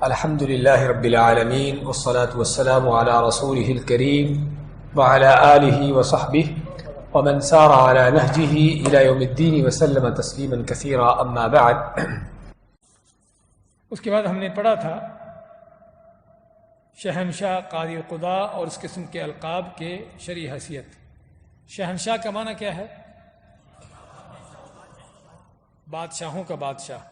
الحمد لله رب العالمين والصلاة والسلام على رسوله الكريم وعلى آله وصحبه ومن سار على نهجه إلى يوم الدين وسلم تسليما كثيرا أما بعد. اس کے بعد ہم نے پڑھا تھا شہنشاہ، قاضی القضاء اور اس قسم کے القاب کے شرعی حیثیت. شہنشاہ کا معنی کیا ہے؟ بادشاہوں کا بادشاہ.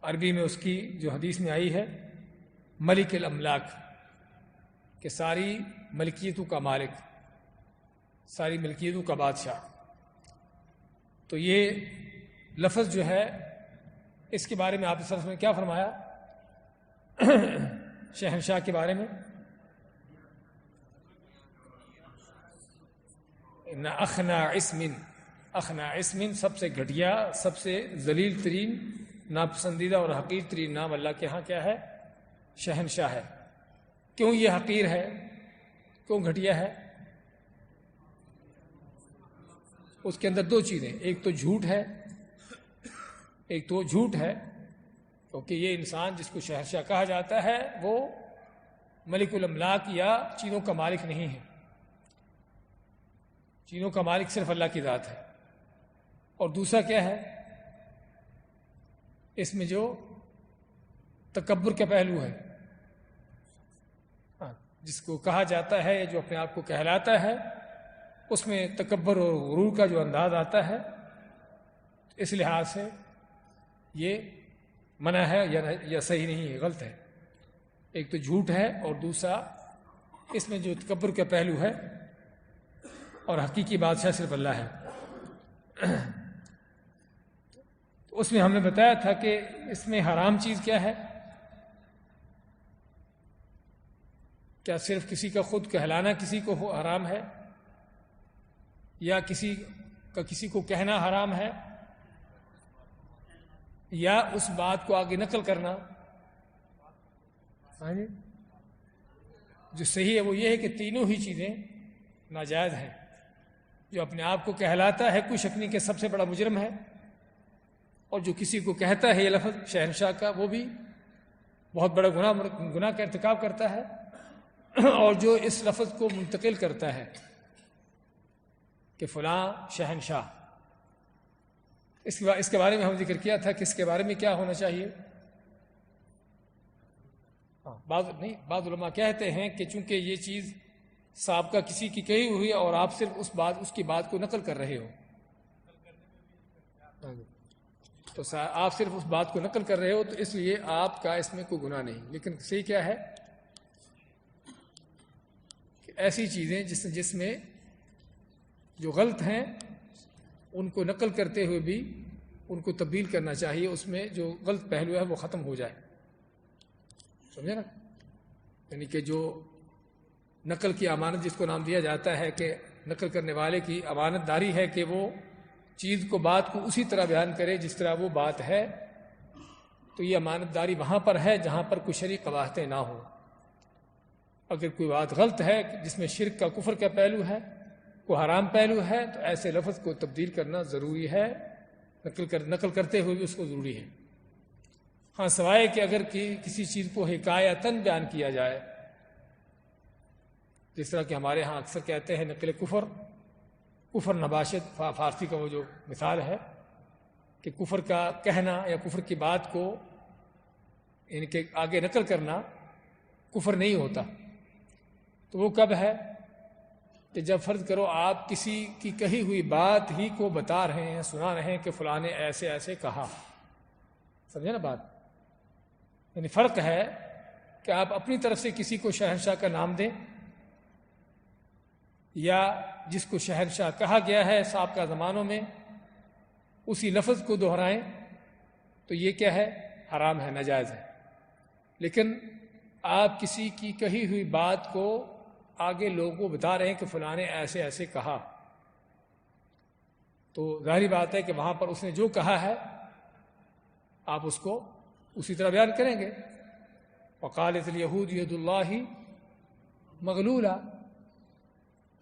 عربی میں اس کی جو حدیث میں آئی ہے ملک الاملاک، کہ ساری ملکیتوں کا مالک، ساری ملکیتوں کا بادشاہ. تو یہ لفظ جو ہے اس کے بارے میں آپ صلی اللہ علیہ وسلم نے کیا فرمایا شہنشاہ کے بارے میں؟ ان اخنا اسم سب سے گھٹیا، سب سے ذلیل ترین، ناپسندیدہ اور حقیر ترین نام اللہ کے ہاں کیا ہے؟ شہنشاہ ہے. کیوں یہ حقیر ہے؟ کیوں گھٹیا ہے؟ اس کے اندر دو چیزیں، ایک تو جھوٹ ہے، کیونکہ یہ انسان جس کو شہنشاہ کہا جاتا ہے وہ ملک الاملاک یا چیزوں کا مالک نہیں ہے. چیزوں کا مالک صرف اللہ کی ذات ہے. اور دوسرا کیا ہے؟ اس میں جو تکبر کا پہلو ہے، جس کو کہا جاتا ہے، جو اپنے آپ کو کہلاتا ہے، اس میں تکبر اور غرور کا جو انداز آتا ہے. اس لحاظ سے یہ منع ہے یا صحیح نہیں ہے، غلط ہے. ایک تو جھوٹ ہے اور دوسرا اس میں جو تکبر کا پہلو ہے، اور حقیقی بادشاہ صرف اللہ ہے. اس میں ہم نے بتایا تھا کہ اس میں حرام چیز کیا ہے؟ کیا صرف کسی کا خود کہلانا کسی کو حرام ہے، یا کسی کا کسی کو کہنا حرام ہے، یا اس بات کو آگے نقل کرنا؟ جو صحیح ہے وہ یہ ہے کہ تینوں ہی چیزیں ناجائز ہیں. جو اپنے آپ کو کہلاتا ہے کوئی شک نہیں کہ سب سے بڑا مجرم ہے، اور جو کسی کو کہتا ہے یہ لفظ شہنشاہ کا، وہ بھی بہت بڑا گناہ کا ارتکاب کرتا ہے. اور جو اس لفظ کو منتقل کرتا ہے کہ فلاں شہنشاہ، اس کے بارے میں ہم ذکر کیا تھا کہ اس کے بارے میں کیا ہونا چاہیے. بعض علماء کہتے ہیں کہ چونکہ یہ چیز سابقہ کسی کی کہی ہوئی ہے اور آپ صرف اس کی بات کو نقل کر رہے ہو، تو آپ صرف اس بات کو نقل کر رہے ہو، تو اس لیے آپ کا اس میں کوئی گناہ نہیں. لیکن صحیح کیا ہے کہ ایسی چیزیں جس میں جو غلط ہیں ان کو نقل کرتے ہوئے بھی ان کو تبدیل کرنا چاہیے. اس میں جو غلط پہلو ہے وہ ختم ہو جائے. سمجھے نا؟ یعنی کہ جو نقل کی امانت جس کو نام دیا جاتا ہے، کہ نقل کرنے والے کی امانت داری ہے کہ وہ چیز کو، بات کو اسی طرح بیان کرے جس طرح وہ بات ہے. تو یہ امانت داری وہاں پر ہے جہاں پر کوئی شرعی قباحتیں نہ ہوں. اگر کوئی بات غلط ہے جس میں شرک کا، کفر کا پہلو ہے، کوئی حرام پہلو ہے، تو ایسے لفظ کو تبدیل کرنا ضروری ہے. نقل کرتے ہوئے بھی اس کو ضروری ہے. ہاں سوائے کہ اگر کسی چیز کو حکایتاً بیان کیا جائے، جس طرح کہ ہمارے ہاں اکثر کہتے ہیں نقل کفر نباشت، فارسی کا وہ جو مثال ہے کہ کفر کا کہنا یا کفر کی بات کو ان کے آگے نقل کرنا کفر نہیں ہوتا. تو وہ کب ہے؟ کہ جب فرض کرو آپ کسی کی کہی ہوئی بات ہی کو بتا رہے ہیں، سنا رہے ہیں کہ فلاں نے ایسے ایسے کہا. سمجھے نا بات؟ یعنی فرق ہے کہ آپ اپنی طرف سے کسی کو شہنشاہ کا نام دیں، یا جس کو شہنشاہ کہا گیا ہے سابقہ زمانوں میں اسی لفظ کو دہرائیں. تو یہ کیا ہے؟ حرام ہے، ناجائز ہے. لیکن آپ کسی کی کہی ہوئی بات کو آگے لوگوں کو بتا رہے ہیں کہ فلاں نے ایسے ایسے کہا، تو ظاہری بات ہے کہ وہاں پر اس نے جو کہا ہے آپ اس کو اسی طرح بیان کریں گے. وقالت الیہود ید اللہ مغلولہ،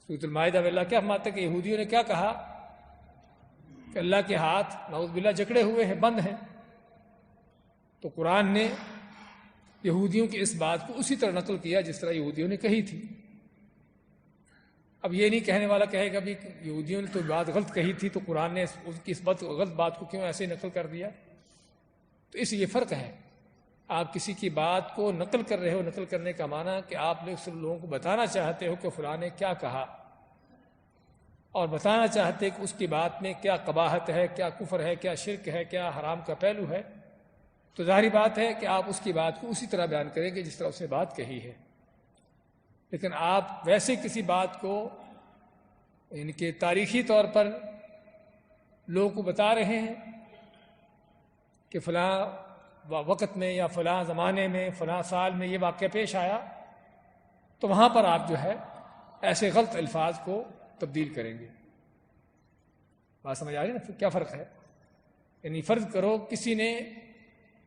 سورۃ المائدہ میں اللہ کیا فرماتا ہے کہ یہودیوں نے کیا کہا کہ اللہ کے ہاتھ نعوذ باللہ جکڑے ہوئے ہیں، بند ہیں. تو قرآن نے یہودیوں کی اس بات کو اسی طرح نقل کیا جس طرح یہودیوں نے کہی تھی۔ اب یہ نہیں کہنے والا کہے گا بھی یہودیوں نے تو بات غلط کہی تھی تو قرآن نے اس کی اس غلط بات کو کیوں ایسے نقل کر دیا؟ تو اس یہ فرق ہے، آپ کسی کی بات کو نقل کر رہے ہو، نقل کرنے کا معنی کہ آپ صرف لوگوں کو بتانا چاہتے ہو کہ فلاں نے کیا کہا، اور بتانا چاہتے کہ اس کی بات میں کیا قباحت ہے، کیا کفر ہے، کیا شرک ہے، کیا حرام کا پہلو ہے، تو ظاہری بات ہے کہ آپ اس کی بات کو اسی طرح بیان کریں گے جس طرح اس نے بات کہی ہے۔ لیکن آپ ویسے کسی بات کو ان کے تاریخی طور پر لوگوں کو بتا رہے ہیں کہ فلاں وقت میں یا فلاں زمانے میں فلاں سال میں یہ واقعہ پیش آیا، تو وہاں پر آپ جو ہے ایسے غلط الفاظ کو تبدیل کریں گے۔ بات سمجھ آ رہی نا کیا فرق ہے؟ یعنی فرض کرو کسی نے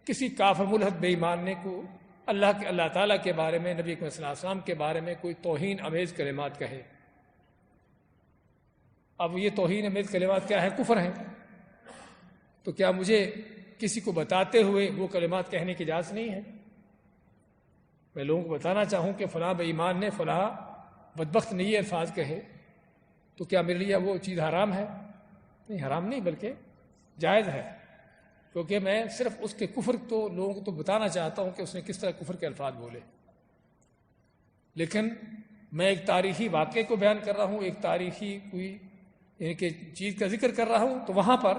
کسی کافر ملحد بے ایمان نے کو اللہ تعالیٰ کے بارے میں، نبی صلی اللہ علیہ وسلم کے بارے میں کوئی توہین آمیز کلمات کہے۔ اب یہ توہین آمیز کلمات کیا ہے؟ کفر ہیں۔ تو کیا مجھے کسی کو بتاتے ہوئے وہ کلمات کہنے کی اجازت نہیں ہے؟ میں لوگوں کو بتانا چاہوں کہ فلاں بے ایمان نے، فلاں بدبخت نے یہ الفاظ کہے، تو کیا میرے لیے وہ چیز حرام ہے؟ نہیں، حرام نہیں بلکہ جائز ہے، کیونکہ میں صرف اس کے کفر تو لوگوں کو تو بتانا چاہتا ہوں کہ اس نے کس طرح کفر کے الفاظ بولے۔ لیکن میں ایک تاریخی واقعے کو بیان کر رہا ہوں، ایک تاریخی کوئی یعنی کہ چیز کا ذکر کر رہا ہوں، تو وہاں پر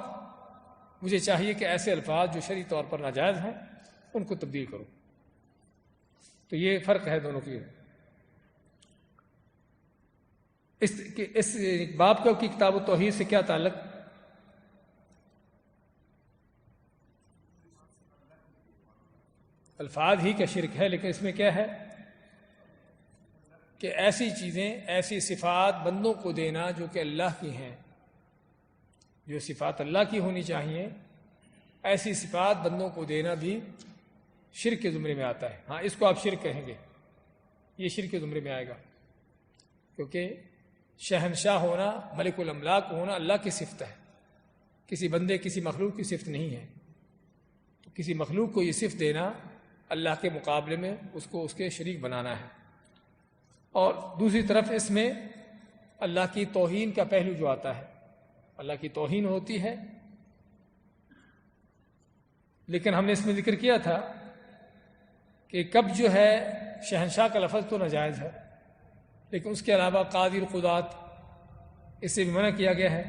مجھے چاہیے کہ ایسے الفاظ جو شرعی طور پر ناجائز ہیں ان کو تبدیل کرو۔ تو یہ فرق ہے دونوں کی۔ اس باب کا کی کتاب التوحید سے کیا تعلق؟ الفاظ ہی کا شرک ہے، لیکن اس میں کیا ہے کہ ایسی چیزیں، ایسی صفات بندوں کو دینا جو کہ اللہ کی ہیں، جو صفات اللہ کی ہونی چاہیے، ایسی صفات بندوں کو دینا بھی شرک کے زمرے میں آتا ہے۔ ہاں، اس کو آپ شرک کہیں گے، یہ شرک کے زمرے میں آئے گا، کیونکہ شہنشاہ ہونا، ملک الاملاک ہونا اللہ کی صفت ہے، کسی بندے، کسی مخلوق کی صفت نہیں ہے۔ تو کسی مخلوق کو یہ صفت دینا اللہ کے مقابلے میں اس کو اس کے شریک بنانا ہے۔ اور دوسری طرف اس میں اللہ کی توہین کا پہلو جو آتا ہے، اللہ کی توہین ہوتی ہے، لیکن ہم نے اس میں ذکر کیا تھا کہ کب جو ہے شہنشاہ کا لفظ تو ناجائز ہے، لیکن اس کے علاوہ قاضی القضات اس سے بھی منع کیا گیا ہے۔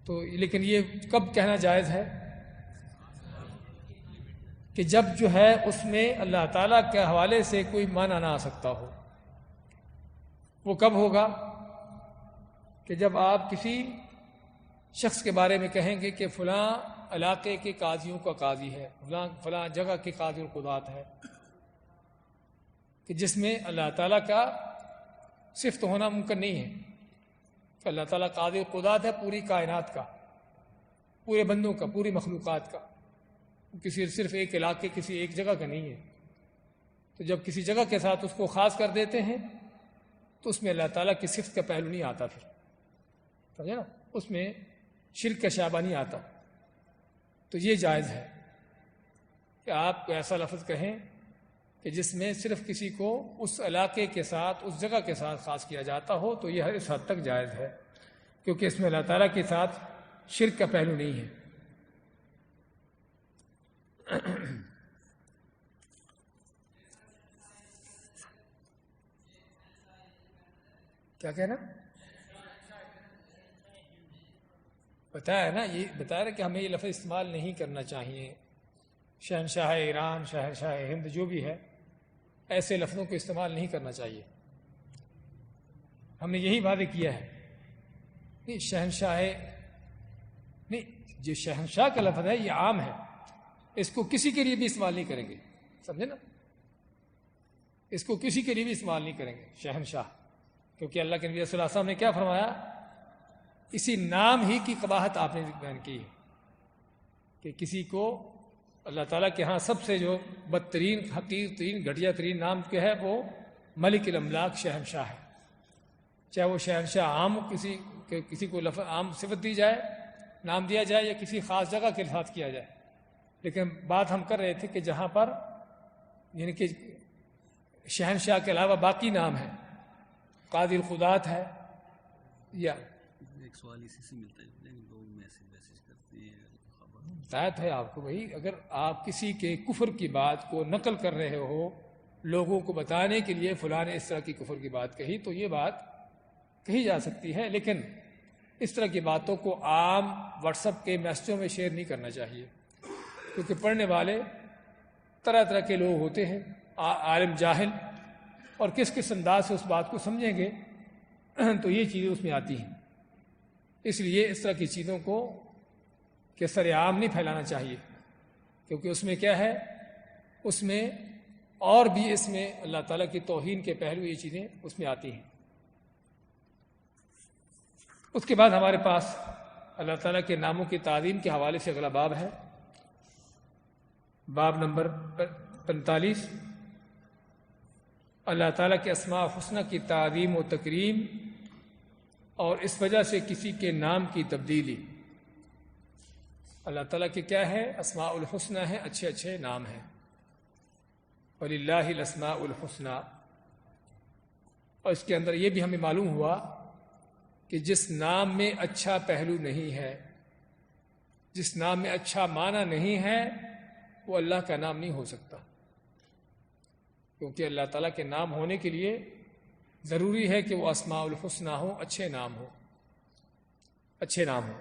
تو لیکن یہ کب کہنا جائز ہے؟ کہ جب جو ہے اس میں اللہ تعالیٰ کے حوالے سے کوئی معنی نہ آ سکتا ہو۔ وہ کب ہوگا؟ کہ جب آپ کسی شخص کے بارے میں کہیں گے کہ فلاں علاقے کے قاضیوں کا قاضی ہے، فلاں جگہ کے قاضی القضات ہے، کہ جس میں اللہ تعالیٰ کا صفت ہونا ممکن نہیں ہے کہ اللہ تعالیٰ قاضی القضات ہے پوری کائنات کا، پورے بندوں کا، پوری مخلوقات کا، کسی صرف ایک علاقے، کسی ایک جگہ کا نہیں ہے۔ تو جب کسی جگہ کے ساتھ اس کو خاص کر دیتے ہیں تو اس میں اللہ تعالیٰ کی صفت کا پہلو نہیں آتا، پھر سمجھے نا، اس میں شرک کا شعبہ نہیں آتا۔ تو یہ جائز ہے کہ آپ کو ایسا لفظ کہیں کہ جس میں صرف کسی کو اس علاقے کے ساتھ، اس جگہ کے ساتھ خاص کیا جاتا ہو، تو یہ اس حد تک جائز ہے، کیونکہ اس میں اللہ تعالیٰ کے ساتھ شرک کا پہلو نہیں ہے۔ کیا کہنا؟ بتایا نا، یہ بتایا کہ ہمیں یہ لفظ استعمال نہیں کرنا چاہیے۔ شہنشاہ ایران، شہنشاہ ہند جو بھی ہے، ایسے لفظوں کو استعمال نہیں کرنا چاہیے۔ ہم نے یہی وعدے کیا ہے۔ نہیں، شہنشاہ نہیں، جو شہنشاہ کا لفظ ہے یہ عام ہے، اس کو کسی کے لیے بھی استعمال نہیں کریں گے، سمجھے نا، اس کو کسی کے لیے بھی استعمال نہیں کریں گے شہنشاہ، کیونکہ اللہ کے نبی صلی اللہ علیہ وسلم نے کیا فرمایا؟ اسی نام ہی کی قباحت آپ نے بیان کی ہے کہ کسی کو اللہ تعالیٰ کے ہاں سب سے جو بدترین، حقیر ترین، گھٹیا ترین نام کیا ہے وہ ملک الاملاک، شہنشاہ ہے۔ چاہے وہ شہنشاہ عام کسی کو لفظ عام صفت دی جائے، نام دیا جائے، یا کسی خاص جگہ کے ساتھ کیا جائے، لیکن بات ہم کر رہے تھے کہ جہاں پر یعنی کہ شہنشاہ کے علاوہ باقی نام ہیں، قاضی القضات ہے، یا ایک سوال اسی سے ملتا ہے، لوگ میسج کرتے ہیں بات ہے آپ کو بھائی، اگر آپ کسی کے کفر کی بات کو نقل کر رہے ہو لوگوں کو بتانے کے لیے فلاں نے اس طرح کی کفر کی بات کہی، تو یہ بات کہی جا سکتی ہے، لیکن اس طرح کی باتوں کو عام واٹس ایپ کے میسجوں میں شیئر نہیں کرنا چاہیے، کیونکہ پڑھنے والے طرح طرح کے لوگ ہوتے ہیں، عالم جاہل، اور کس کس انداز سے اس بات کو سمجھیں گے تو یہ چیزیں اس میں آتی ہیں۔ اس لیے اس طرح کی چیزوں کو کہ سر عام نہیں پھیلانا چاہیے، کیونکہ اس میں کیا ہے، اس میں اور بھی اس میں اللہ تعالیٰ کی توہین کے پہلو یہ چیزیں اس میں آتی ہیں۔ اس کے بعد ہمارے پاس اللہ تعالیٰ کے ناموں کی تعظیم کے حوالے سے اگلا باب ہے، باب نمبر 45، اللہ تعالیٰ کے اسماء الحسنی کی تعظیم و تکریم اور اس وجہ سے کسی کے نام کی تبدیلی۔ اللہ تعالیٰ کے کیا ہے، اسماء الحسنی ہیں، اچھے اچھے نام ہیں، وَلِلَّهِ الْأَسْمَاءُ الْحُسْنَى، اور اس کے اندر یہ بھی ہمیں معلوم ہوا کہ جس نام میں اچھا پہلو نہیں ہے، جس نام میں اچھا معنی نہیں ہے، وہ اللہ کا نام نہیں ہو سکتا، کیونکہ اللہ تعالیٰ کے نام ہونے کے لیے ضروری ہے کہ وہ اسماء الحسنی ہوں، اچھے نام ہوں، اچھے نام ہوں۔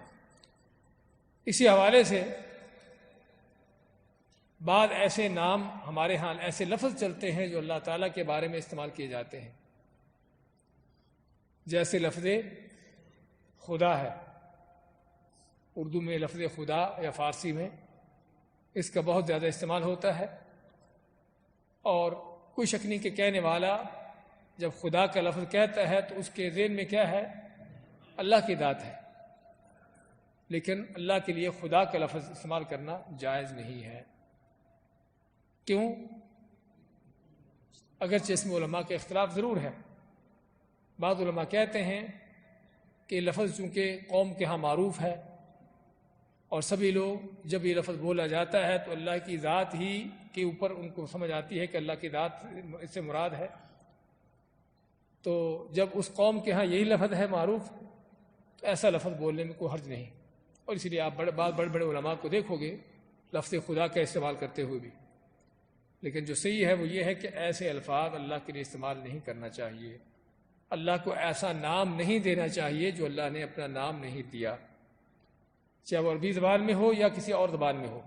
اسی حوالے سے بعض ایسے نام ہمارے ہاں ایسے لفظ چلتے ہیں جو اللہ تعالیٰ کے بارے میں استعمال کیے جاتے ہیں، جیسے لفظ خدا ہے، اردو میں لفظ خدا یا فارسی میں اس کا بہت زیادہ استعمال ہوتا ہے، اور کوئی شک نہیں کہ کہنے والا جب خدا کا لفظ کہتا ہے تو اس کے ذہن میں کیا ہے، اللہ کی ذات ہے، لیکن اللہ کے لیے خدا کا لفظ استعمال کرنا جائز نہیں ہے۔ کیوں؟ اگرچہ اس میں علماء کا اختلاف ضرور ہے، بعض علماء کہتے ہیں کہ لفظ چونکہ قوم کے ہاں معروف ہے اور سبھی لوگ جب یہ لفظ بولا جاتا ہے تو اللہ کی ذات ہی کے اوپر ان کو سمجھ آتی ہے کہ اللہ کی ذات اس سے مراد ہے، تو جب اس قوم کے ہاں یہی لفظ ہے معروف تو ایسا لفظ بولنے میں کوئی حرج نہیں، اور اسی لیے آپ بڑے بڑے علماء کو دیکھو گے لفظ خدا کا استعمال کرتے ہوئے بھی، لیکن جو صحیح ہے وہ یہ ہے کہ ایسے الفاظ اللہ کے لیے استعمال نہیں کرنا چاہیے، اللہ کو ایسا نام نہیں دینا چاہیے جو اللہ نے اپنا نام نہیں دیا، چاہے وہ عربی زبان میں ہو یا کسی اور زبان میں ہو،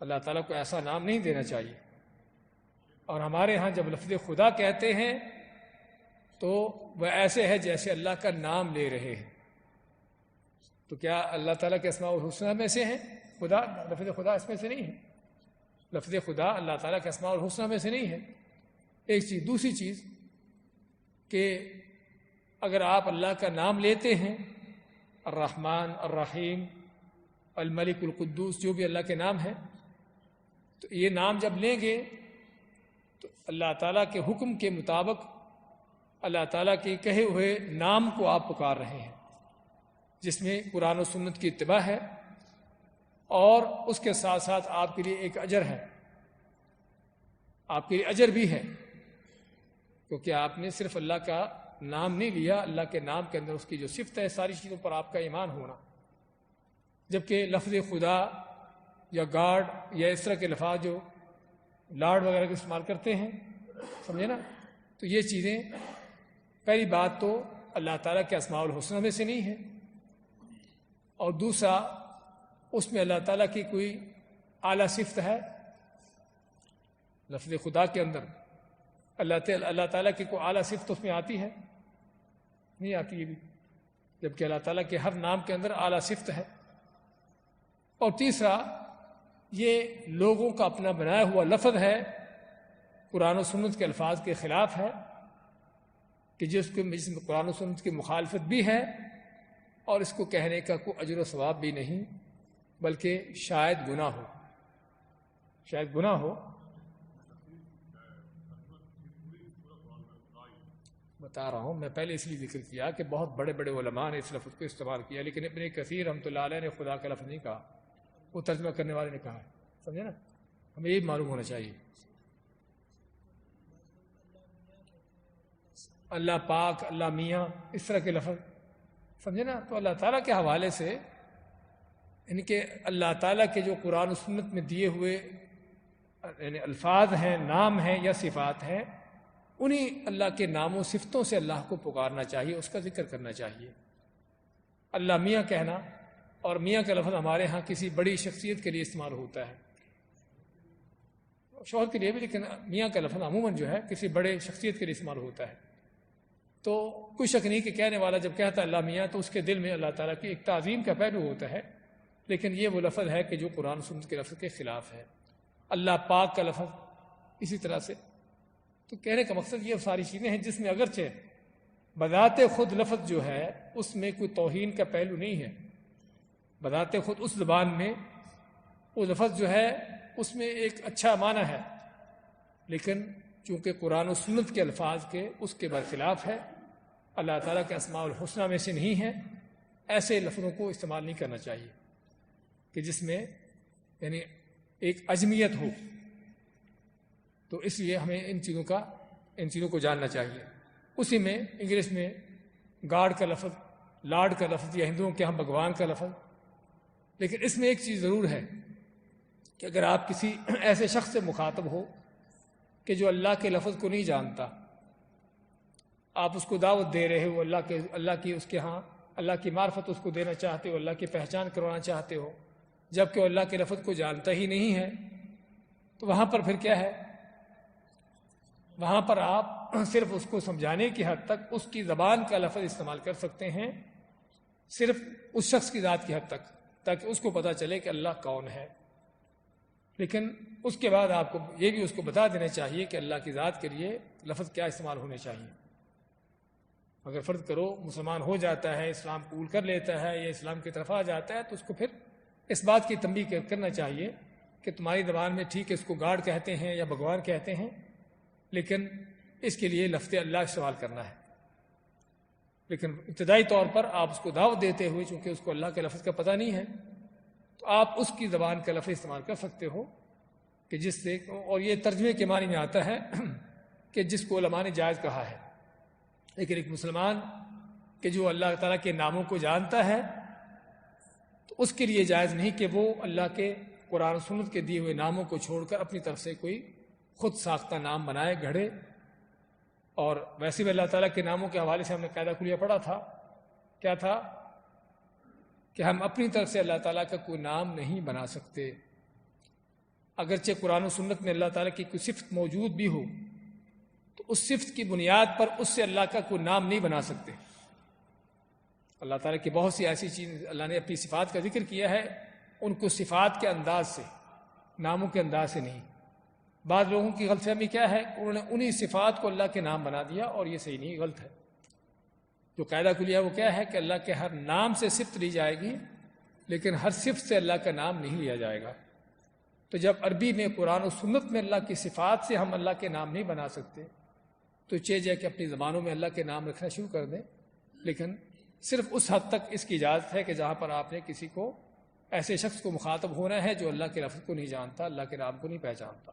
اللہ تعالیٰ کو ایسا نام نہیں دینا چاہیے۔ اور ہمارے ہاں جب لفظ خدا کہتے ہیں تو وہ ایسے ہے جیسے اللہ کا نام لے رہے ہیں، تو کیا اللہ تعالیٰ کے اسماء الحسنی میں سے ہیں خدا؟ لفظ خدا اس میں سے نہیں ہے، لفظ خدا اللہ تعالیٰ کے اسماء الحسنی میں سے نہیں ہے، ایک چیز۔ دوسری چیز کہ اگر آپ اللہ کا نام لیتے ہیں، الرحمن، الرحیم، الملک، القدوس، جو بھی اللہ کے نام ہیں، تو یہ نام جب لیں گے تو اللہ تعالیٰ کے حکم کے مطابق اللہ تعالیٰ کے کہے ہوئے نام کو آپ پکار رہے ہیں، جس میں قرآن و سنت کی اتباع ہے، اور اس کے ساتھ ساتھ آپ کے لیے ایک اجر ہے، آپ کے لیے اجر بھی ہے، کیونکہ آپ نے صرف اللہ کا نام نہیں لیا، اللہ کے نام کے اندر اس کی جو صفت ہے، ساری چیزوں پر آپ کا ایمان ہونا۔ جبکہ لفظ خدا یا گاڈ یا اس طرح کے لفظ جو لاڈ وغیرہ کا استعمال کرتے ہیں، سمجھے نا، تو یہ چیزیں پہلی بات تو اللہ تعالیٰ کے اسماء الحسنی میں سے نہیں ہے، اور دوسرا اس میں اللہ تعالیٰ کی کوئی اعلیٰ صفت ہے؟ لفظ خدا کے اندر اللہ تعالیٰ کی کوئی اعلیٰ صفت اس میں آتی ہے؟ نہیں آتی ہے بھی، جبکہ اللہ تعالیٰ کے ہر نام کے اندر اعلیٰ صفت ہے۔ اور تیسرا یہ لوگوں کا اپنا بنایا ہوا لفظ ہے، قرآن و سنت کے الفاظ کے خلاف ہے، کہ جس میں قرآن و سنت کی مخالفت بھی ہے، اور اس کو کہنے کا کوئی اجر و ثواب بھی نہیں، بلکہ شاید گناہ ہو، شاید گناہ ہو۔ بتا رہا ہوں، میں پہلے اس لیے ذکر کیا کہ بہت بڑے بڑے علماء نے اس لفظ کو استعمال کیا، لیکن ابن کثیر رحمۃ اللہ علیہ نے خدا کا لفظ نہیں کہا، وہ ترجمہ کرنے والے نے کہا، سمجھے نا، ہمیں یہ معلوم ہونا چاہیے. اللہ پاک، اللہ میاں، اس طرح کے لفظ سمجھے نا. تو اللہ تعالیٰ کے حوالے سے یعنی کہ اللہ تعالیٰ کے جو قرآن و سنت میں دیے ہوئے یعنی الفاظ ہیں، نام ہیں یا صفات ہیں، انہی اللہ کے نام و صفتوں سے اللہ کو پکارنا چاہیے، اس کا ذکر کرنا چاہیے. اللہ میاں کہنا، اور میاں کا لفظ ہمارے ہاں کسی بڑی شخصیت کے لیے استعمال ہوتا ہے، شوہر کے لیے بھی، لیکن میاں کا لفظ عموماً جو ہے کسی بڑے شخصیت کے لیے استعمال ہوتا ہے. تو کوئی شک نہیں کہ کہنے والا جب کہتا ہے اللہ میاں تو اس کے دل میں اللہ تعالیٰ کی ایک تعظیم کا پہلو ہوتا ہے، لیکن یہ وہ لفظ ہے کہ جو قرآن و سنت کے لفظ کے خلاف ہے. اللہ پاک کا لفظ اسی طرح سے. تو کہنے کا مقصد یہ ساری چیزیں ہیں جس میں اگرچہ بذات خود لفظ جو ہے اس میں کوئی توہین کا پہلو نہیں ہے، بذات خود اس زبان میں وہ لفظ جو ہے اس میں ایک اچھا معنی ہے، لیکن چونکہ قرآن و سنت کے الفاظ کے اس کے برخلاف ہے، اللہ تعالیٰ کے اسماء الحسنہ میں سے نہیں ہے، ایسے لفظوں کو استعمال نہیں کرنا چاہیے کہ جس میں یعنی ایک عجمیت ہو. تو اس لیے ہمیں ان چیزوں کو جاننا چاہیے. اسی میں انگلش میں گاڈ کا لفظ، لاڈ کا لفظ، یا ہندوؤں کے ہم بھگوان کا لفظ. لیکن اس میں ایک چیز ضرور ہے کہ اگر آپ کسی ایسے شخص سے مخاطب ہو کہ جو اللہ کے لفظ کو نہیں جانتا، آپ اس کو دعوت دے رہے ہو اللہ کی اس کے ہاں اللہ کی معرفت اس کو دینا چاہتے ہو، اللہ کی پہچان کروانا چاہتے ہو، جبکہ وہ اللہ کے لفظ کو جانتا ہی نہیں ہے، تو وہاں پر پھر کیا ہے؟ وہاں پر آپ صرف اس کو سمجھانے کی حد تک اس کی زبان کا لفظ استعمال کر سکتے ہیں، صرف اس شخص کی ذات کی حد تک، تاکہ اس کو پتہ چلے کہ اللہ کون ہے. لیکن اس کے بعد آپ کو یہ بھی اس کو بتا دینا چاہیے کہ اللہ کی ذات کے لیے لفظ کیا استعمال ہونے چاہیے. اگر فرض کرو مسلمان ہو جاتا ہے، اسلام قبول کر لیتا ہے یا اسلام کی طرف آ جاتا ہے، تو اس کو پھر اس بات کی تنبیہ کرنا چاہیے کہ تمہاری زبان میں ٹھیک ہے اس کو گاڈ کہتے ہیں یا بھگوان کہتے ہیں، لیکن اس کے لیے لفظ اللہ استعمال کرنا ہے. لیکن ابتدائی طور پر آپ اس کو دعوت دیتے ہوئے، چونکہ اس کو اللہ کے لفظ کا پتہ نہیں ہے، تو آپ اس کی زبان کا لفظ استعمال کر سکتے ہو کہ جس سے، اور یہ ترجمے کے معنی میں آتا ہے کہ جس کو علماء نے جائز کہا ہے. لیکن ایک مسلمان کہ جو اللہ تعالیٰ کے ناموں کو جانتا ہے تو اس کے لیے جائز نہیں کہ وہ اللہ کے قرآن و سنت کے دیے ہوئے ناموں کو چھوڑ کر اپنی طرف سے کوئی خود ساختہ نام بنائے، گھڑے. اور ویسے بھی اللہ تعالیٰ کے ناموں کے حوالے سے ہم نے قاعدہ کلیہ پڑھا تھا، کیا تھا؟ کہ ہم اپنی طرف سے اللہ تعالیٰ کا کوئی نام نہیں بنا سکتے. اگرچہ قرآن و سنت میں اللہ تعالیٰ کی کوئی صفت موجود بھی ہو تو اس صفت کی بنیاد پر اس سے اللہ کا کوئی نام نہیں بنا سکتے. اللہ تعالیٰ کی بہت سی ایسی چیز اللہ نے اپنی صفات کا ذکر کیا ہے، ان کو صفات کے انداز سے، ناموں کے انداز سے نہیں. بعض لوگوں کی غلط فہمی کیا ہے؟ انہوں نے انہی صفات کو اللہ کے نام بنا دیا، اور یہ صحیح نہیں، غلط ہے. جو قاعدہ کلیہ وہ کیا ہے کہ اللہ کے ہر نام سے صفت لی جائے گی، لیکن ہر صفت سے اللہ کا نام نہیں لیا جائے گا. تو جب عربی میں قرآن و سنت میں اللہ کی صفات سے ہم اللہ کے نام نہیں بنا سکتے، تو چاہیے کہ اپنی زبانوں میں اللہ کے نام رکھنا شروع کر دیں. لیکن صرف اس حد تک اس کی اجازت ہے کہ جہاں پر آپ نے کسی کو، ایسے شخص کو مخاطب ہونا ہے جو اللہ کے لفظ کو نہیں جانتا، اللہ کے نام کو نہیں پہچانتا.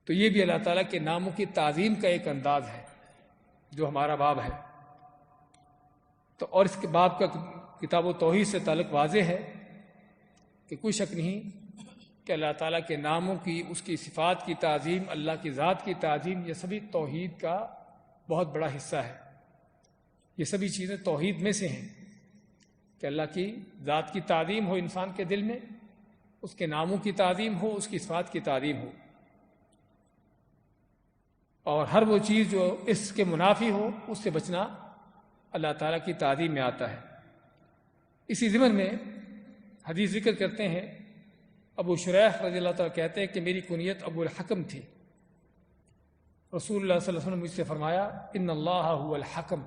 تو یہ بھی اللہ تعالیٰ کے ناموں کی تعظیم کا ایک انداز ہے جو ہمارا باب ہے. تو اور اس کے باب کا کتاب و توحید سے تعلق واضح ہے کہ کوئی شک نہیں کہ اللہ تعالیٰ کے ناموں کی، اس کی صفات کی تعظیم، اللہ کی ذات کی تعظیم، یہ سبھی توحید کا بہت بڑا حصہ ہے. یہ سبھی چیزیں توحید میں سے ہیں کہ اللہ کی ذات کی تعظیم ہو انسان کے دل میں، اس کے ناموں کی تعظیم ہو، اس کی صفات کی تعظیم ہو، اور ہر وہ چیز جو اس کے منافی ہو اس سے بچنا اللہ تعالیٰ کی تعظیم میں آتا ہے. اسی ضمن میں حدیث ذکر کرتے ہیں، ابو شریح رضی اللہ تعالیٰ کہتے ہیں کہ میری کنیت ابو الحکم تھی. رسول اللہ صلی اللہ علیہ وسلم نے مجھ سے فرمایا، ان اللہ هو الحکم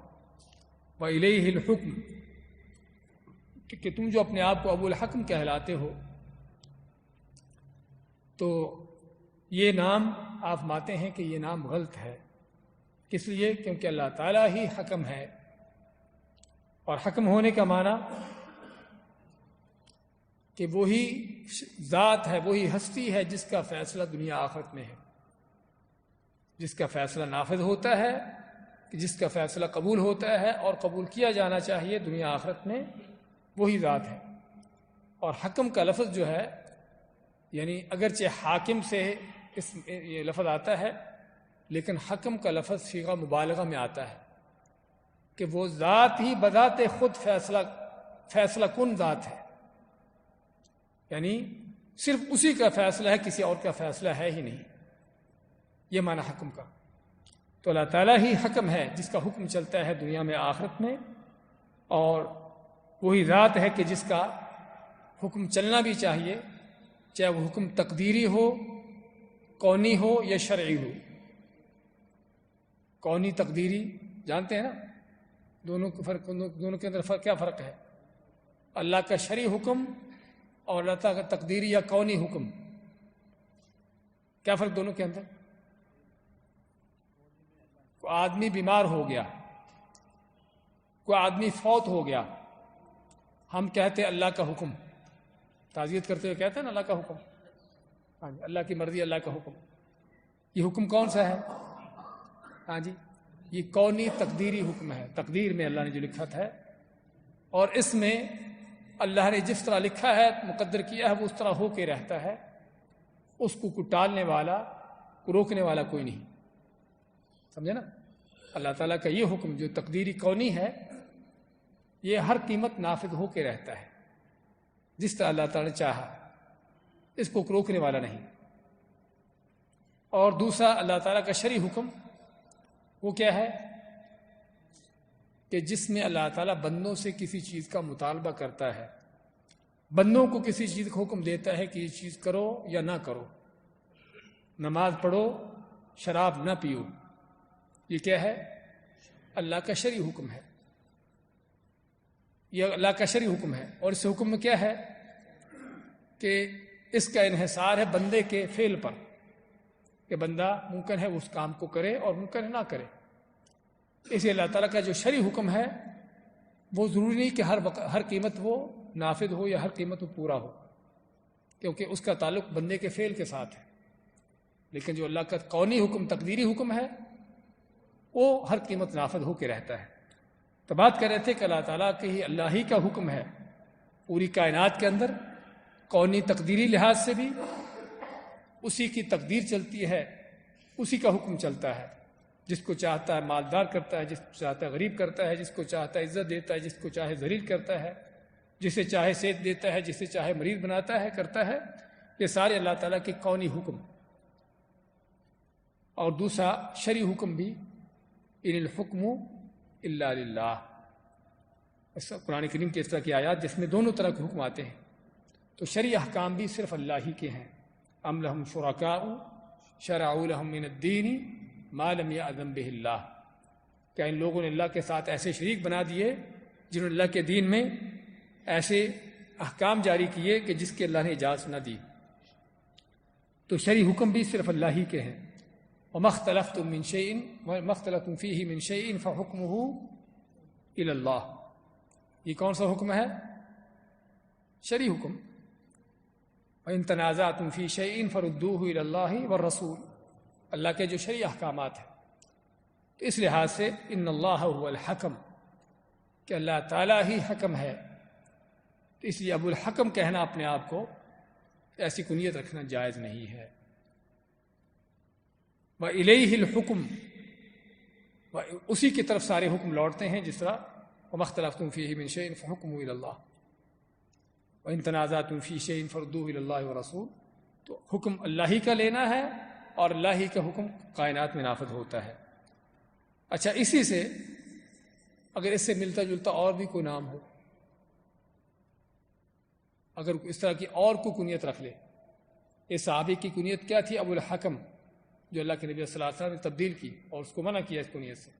وإلیہ الحکم، کہ تم جو اپنے آپ کو ابو الحکم کہلاتے ہو، تو یہ نام آپ مانتے ہیں کہ یہ نام غلط ہے. کس لیے؟ کیونکہ اللہ تعالیٰ ہی حکم ہے، اور حکم ہونے کا معنی کہ وہی ذات ہے، وہی ہستی ہے جس کا فیصلہ دنیا آخرت میں ہے، جس کا فیصلہ نافذ ہوتا ہے، جس کا فیصلہ قبول ہوتا ہے اور قبول کیا جانا چاہیے دنیا آخرت میں، وہی ذات ہے۔ اور حکم کا لفظ جو ہے، یعنی اگرچہ حاکم سے یہ لفظ آتا ہے، لیکن حکم کا لفظ صیغہ مبالغہ میں آتا ہے کہ وہ ذات ہی بذات خود فیصلہ کن ذات ہے، یعنی صرف اسی کا فیصلہ ہے، کسی اور کا فیصلہ ہے ہی نہیں، یہ معنی حکم کا۔ تو اللہ تعالیٰ ہی حکم ہے جس کا حکم چلتا ہے دنیا میں آخرت میں، اور وہی ذات ہے کہ جس کا حکم چلنا بھی چاہیے، چاہے وہ حکم تقدیری ہو، کونی ہو یا شرعی ہو۔ کونی تقدیری جانتے ہیں نا، دونوں کے اندر کیا فرق ہے؟ اللہ کا شرعی حکم اور اللہ تعالیٰ کا تقدیری یا کونی حکم، کیا فرق دونوں کے اندر؟ کوئی آدمی بیمار ہو گیا، کوئی آدمی فوت ہو گیا، ہم کہتے ہیں اللہ کا حکم، تعزیت کرتے ہوئے کہتے ہیں نا اللہ کا حکم، ہاں جی، اللہ کی مرضی، اللہ کا حکم۔ یہ حکم کون سا ہے؟ ہاں جی، یہ کونی تقدیری حکم ہے، تقدیر میں اللہ نے جو لکھا ہے، اور اس میں اللہ نے جس طرح لکھا ہے، مقدر کیا ہے، وہ اس طرح ہو کے رہتا ہے، اس کو کوئی ٹالنے والا، کوئی روکنے والا کوئی نہیں، سمجھے نا؟ اللہ تعالیٰ کا یہ حکم جو تقدیری کونی ہے، یہ ہر قیمت نافذ ہو کے رہتا ہے، جس طرح اللہ تعالیٰ نے چاہا، اس کو روکنے والا نہیں۔ اور دوسرا اللہ تعالیٰ کا شرعی حکم وہ کیا ہے کہ جس میں اللہ تعالیٰ بندوں سے کسی چیز کا مطالبہ کرتا ہے، بندوں کو کسی چیز کا حکم دیتا ہے کہ یہ چیز کرو یا نہ کرو، نماز پڑھو، شراب نہ پیو، یہ کیا ہے؟ اللہ کا شرعی حکم ہے، یہ اللہ کا شرعی حکم ہے۔ اور اس حکم میں کیا ہے کہ اس کا انحصار ہے بندے کے فعل پر، کہ بندہ ممکن ہے اس کام کو کرے اور ممکن ہے نہ کرے۔ اس لیے اللہ تعالیٰ کا جو شرعی حکم ہے وہ ضروری نہیں کہ ہر قیمت وہ نافذ ہو یا ہر قیمت وہ پورا ہو، کیونکہ اس کا تعلق بندے کے فعل کے ساتھ ہے۔ لیکن جو اللہ کا کونی حکم، تقدیری حکم ہے، وہ ہر قیمت نافذ ہو کے رہتا ہے۔ تو بات کر رہے تھے کہ اللہ تعالیٰ کے ہی اللہ ہی کا حکم ہے پوری کائنات کے اندر، کونی تقدیری لحاظ سے بھی اسی کی تقدیر چلتی ہے، اسی کا حکم چلتا ہے، جس کو چاہتا ہے مالدار کرتا ہے، جس کو چاہتا ہے غریب کرتا ہے، جس کو چاہتا ہے عزت دیتا ہے، جس کو چاہے ذلیل کرتا ہے، جسے چاہے صحت دیتا ہے، جسے چاہے مریض بناتا ہے، کرتا ہے۔ یہ سارے اللہ تعالیٰ کے کونی حکم۔ اور دوسرا شرعی حکم بھی، ان الحکم الا للہ، قرآن کریم کی اس طرح کی آیات جس میں دونوں طرح کے حکم آتے ہیں۔ تو شرعی احکام بھی صرف اللہ ہی کے ہیں۔ ام لہم شرکاء شرعوا لہم من الدین ما لم یأذن بہ اللہ، کیا ان لوگوں نے اللہ کے ساتھ ایسے شریک بنا دیے جنہوں نے اللہ کے دین میں ایسے احکام جاری کیے کہ جس کے اللہ نے اجازت نہ دی۔ تو شرعی حکم بھی صرف اللہ ہی کے ہیں۔ وما اختلفتم من شیء وما اختلفتم فیہ من شیء فحکمہ الی اللہ، یہ کون سا حکم ہے؟ شرعی حکم۔ وَإِن تَنَازَعْتُمْ فِي شَيْءٍ فَرُدُّوهُ إِلَى اللَّهِ وَالرَّسُولِ، اللہ کے جو شرعی احکامات ہیں۔ تو اس لحاظ سے ان اللہ هو الحکم، کہ اللہ تعالیٰ ہی حکم ہے، تو اس لیے ابو الحکم کہنا اپنے آپ کو، ایسی کنیت رکھنا جائز نہیں ہے۔ وَإِلَيْهِ الْحُكْمُ، اسی کی طرف سارے حکم لوٹتے ہیں، جس طرح وَمَا اخْتَلَفْتُمْ فِيهِ مِنْ شَيْءٍ فَحُكْمُهُ إِلَى اللَّهِ وَإِن تَنَازَعْتُمْ فِي شَيْءٍ فَرُدُّوهُ إِلَى اللَّهِ وَالرَّسُولِ۔ تو حکم اللہ ہی کا لینا ہے اور اللہ ہی کا حکم کائنات میں نافذ ہوتا ہے۔ اچھا، اسی سے اگر اس سے ملتا جلتا اور بھی کوئی نام ہو، اگر اس طرح کی اور کوئی کنیت رکھ لے، اس صحابی کی کنیت کیا تھی؟ ابو الحکم، جو اللہ کے نبی صلی اللہ علیہ وسلم نے تبدیل کی اور اس کو منع کیا اس کنیت سے۔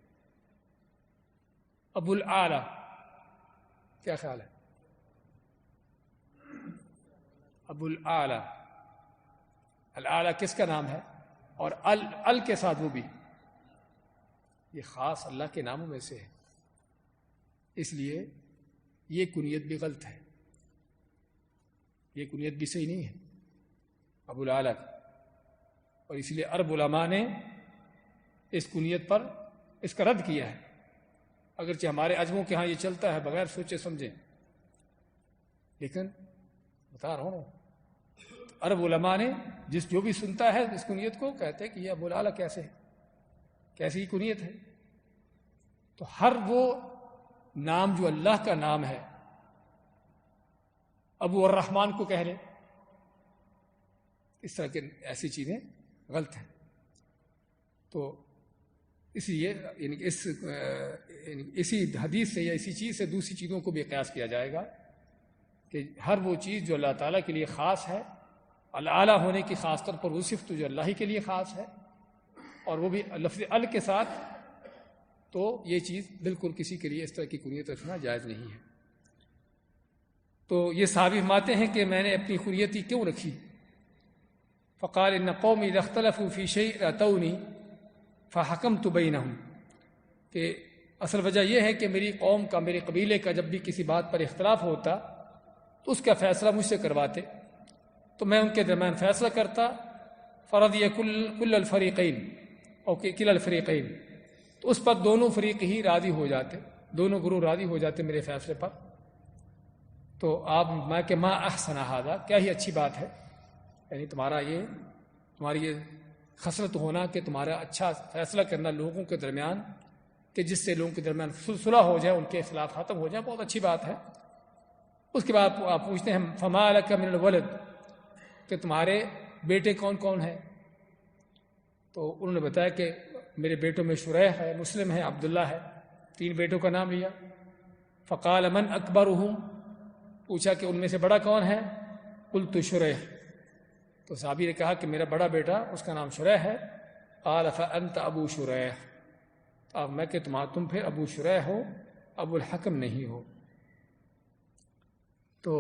ابو الاعلی، کیا خیال ہے؟ ابو الاعلی، الاعلی کس کا نام ہے؟ اور ال کے ساتھ وہ بھی، یہ خاص اللہ کے ناموں میں سے ہے، اس لیے یہ کنیت بھی غلط ہے۔ یہ کنیت بھی صحیح نہیں ہے ابو الاعلیٰ کی، اور اس لیے عرب علماء نے اس کنیت پر اس کا رد کیا ہے، اگرچہ ہمارے عجموں کے ہاں یہ چلتا ہے بغیر سوچے سمجھے، لیکن بتا رہا ہوں عرب علماء نے جو بھی سنتا ہے اس کنیت کو کہتے ہیں کہ یہ ابو الاعلیٰ کیسے ہے، کیسی کنیت ہے؟ تو ہر وہ نام جو اللہ کا نام ہے ابو الرحمن کو کہہ لے، اس طرح کی ایسی چیزیں غلط ہیں۔ تو اس لیے اسی حدیث سے یا اسی چیز سے دوسری چیزوں کو بھی قیاس کیا جائے گا کہ ہر وہ چیز جو اللہ تعالیٰ کے لیے خاص ہے، الاعلیٰ ہونے کی خاص طور پر وہ صفت جو اللہ ہی کے لیے خاص ہے، اور وہ بھی لفظ ال کے ساتھ، تو یہ چیز بالکل کسی کے لیے اس طرح کی کنیت رکھنا جائز نہیں ہے۔ تو یہ صحابی فرماتے ہیں کہ میں نے اپنی کنیتی کیوں رکھی؟ فقال ان قومی اذا اختلفوا فی شیء اتونی فحکمت بینہم، کہ اصل وجہ یہ ہے کہ میری قوم کا، میرے قبیلے کا جب بھی کسی بات پر اختلاف ہوتا تو اس کا فیصلہ مجھ سے کرواتے، تو میں ان کے درمیان فیصلہ کرتا، فرضی کل الفریقین اور کلا الفریقین، تو اس پر دونوں فریق ہی راضی ہو جاتے، دونوں گروہ راضی ہو جاتے میرے فیصلے پر۔ تو آپ میں کہ ما احسن ھذا، کیا ہی اچھی بات ہے، یعنی تمہاری یہ خصلت ہونا کہ تمہارا اچھا فیصلہ کرنا لوگوں کے درمیان، کہ جس سے لوگوں کے درمیان صلح ہو جائے، ان کے اختلاف ختم ہو جائے، بہت اچھی بات ہے۔ اس کے بعد آپ پوچھتے ہیں فما لک من الولد، کہ تمہارے بیٹے کون کون ہیں؟ تو انہوں نے بتایا کہ میرے بیٹوں میں شریح ہے، مسلم ہے، عبداللہ ہے، 3 بیٹوں کا نام لیا۔ فقال من اکبرہم، پوچھا کہ ان میں سے بڑا کون ہے؟ قلت شریح، تو صحابی نے کہا کہ میرا بڑا بیٹا اس کا نام شریح ہے۔ قال فانت ابو شریح، اب میں کہ تم پھر ابو شریح ہو، ابو الحکم نہیں ہو۔ تو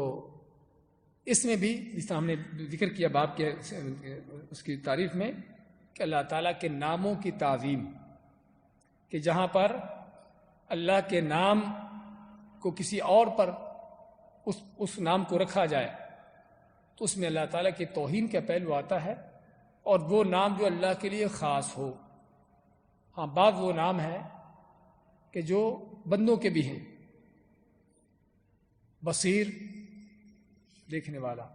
اس میں بھی جس طرح ہم نے ذکر کیا باب کے اس کی تعریف میں کہ اللہ تعالیٰ کے ناموں کی تعظیم، کہ جہاں پر اللہ کے نام کو کسی اور پر اس نام کو رکھا جائے تو اس میں اللہ تعالیٰ کی توہین کا پہلو آتا ہے، اور وہ نام جو اللہ کے لیے خاص ہو۔ ہاں بعض وہ نام ہیں کہ جو بندوں کے بھی ہیں، بصیر، دیکھنے والا،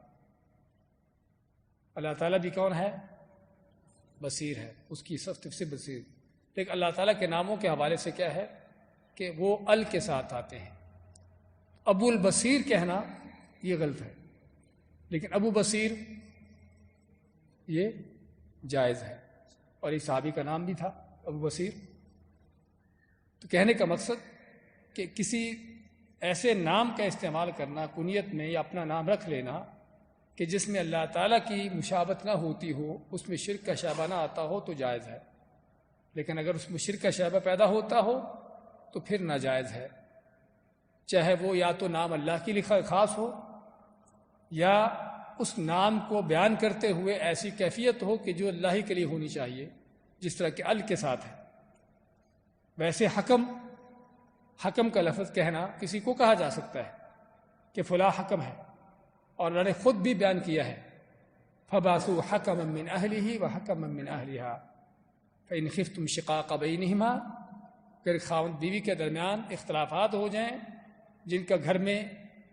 اللہ تعالیٰ بھی کون ہے؟ بصیر ہے، اس کی صفت سے بصیر، لیکن اللہ تعالیٰ کے ناموں کے حوالے سے کیا ہے کہ وہ ال کے ساتھ آتے ہیں۔ ابو البصیر کہنا یہ غلط ہے، لیکن ابو بصیر یہ جائز ہے، اور اس صحابی کا نام بھی تھا ابو بصیر۔ تو کہنے کا مقصد کہ کسی ایسے نام کا استعمال کرنا کنیت میں یا اپنا نام رکھ لینا کہ جس میں اللہ تعالیٰ کی مشابہت نہ ہوتی ہو، اس میں شرک کا شائبہ نہ آتا ہو تو جائز ہے، لیکن اگر اس میں شرک کا شائبہ پیدا ہوتا ہو تو پھر ناجائز ہے، چاہے وہ یا تو نام اللہ کے لیے خاص ہو یا اس نام کو بیان کرتے ہوئے ایسی کیفیت ہو کہ جو اللہ ہی کے لیے ہونی چاہیے، جس طرح کہ ال کے ساتھ ہے۔ ویسے حکم کا لفظ کہنا کسی کو کہا جا سکتا ہے کہ فلاں حکم ہے، اور اللہ نے خود بھی بیان کیا ہے فَبَعَثُوا حَكَمًا مِّنْ أَهْلِهِ وَحَكَمًا مِّنْ أَهْلِهَا فَإِنْ خِفْتُمْ شِقَاقَ بَيْنِهِمَا، اگر خاوند بیوی کے درمیان اختلافات ہو جائیں جن کا گھر میں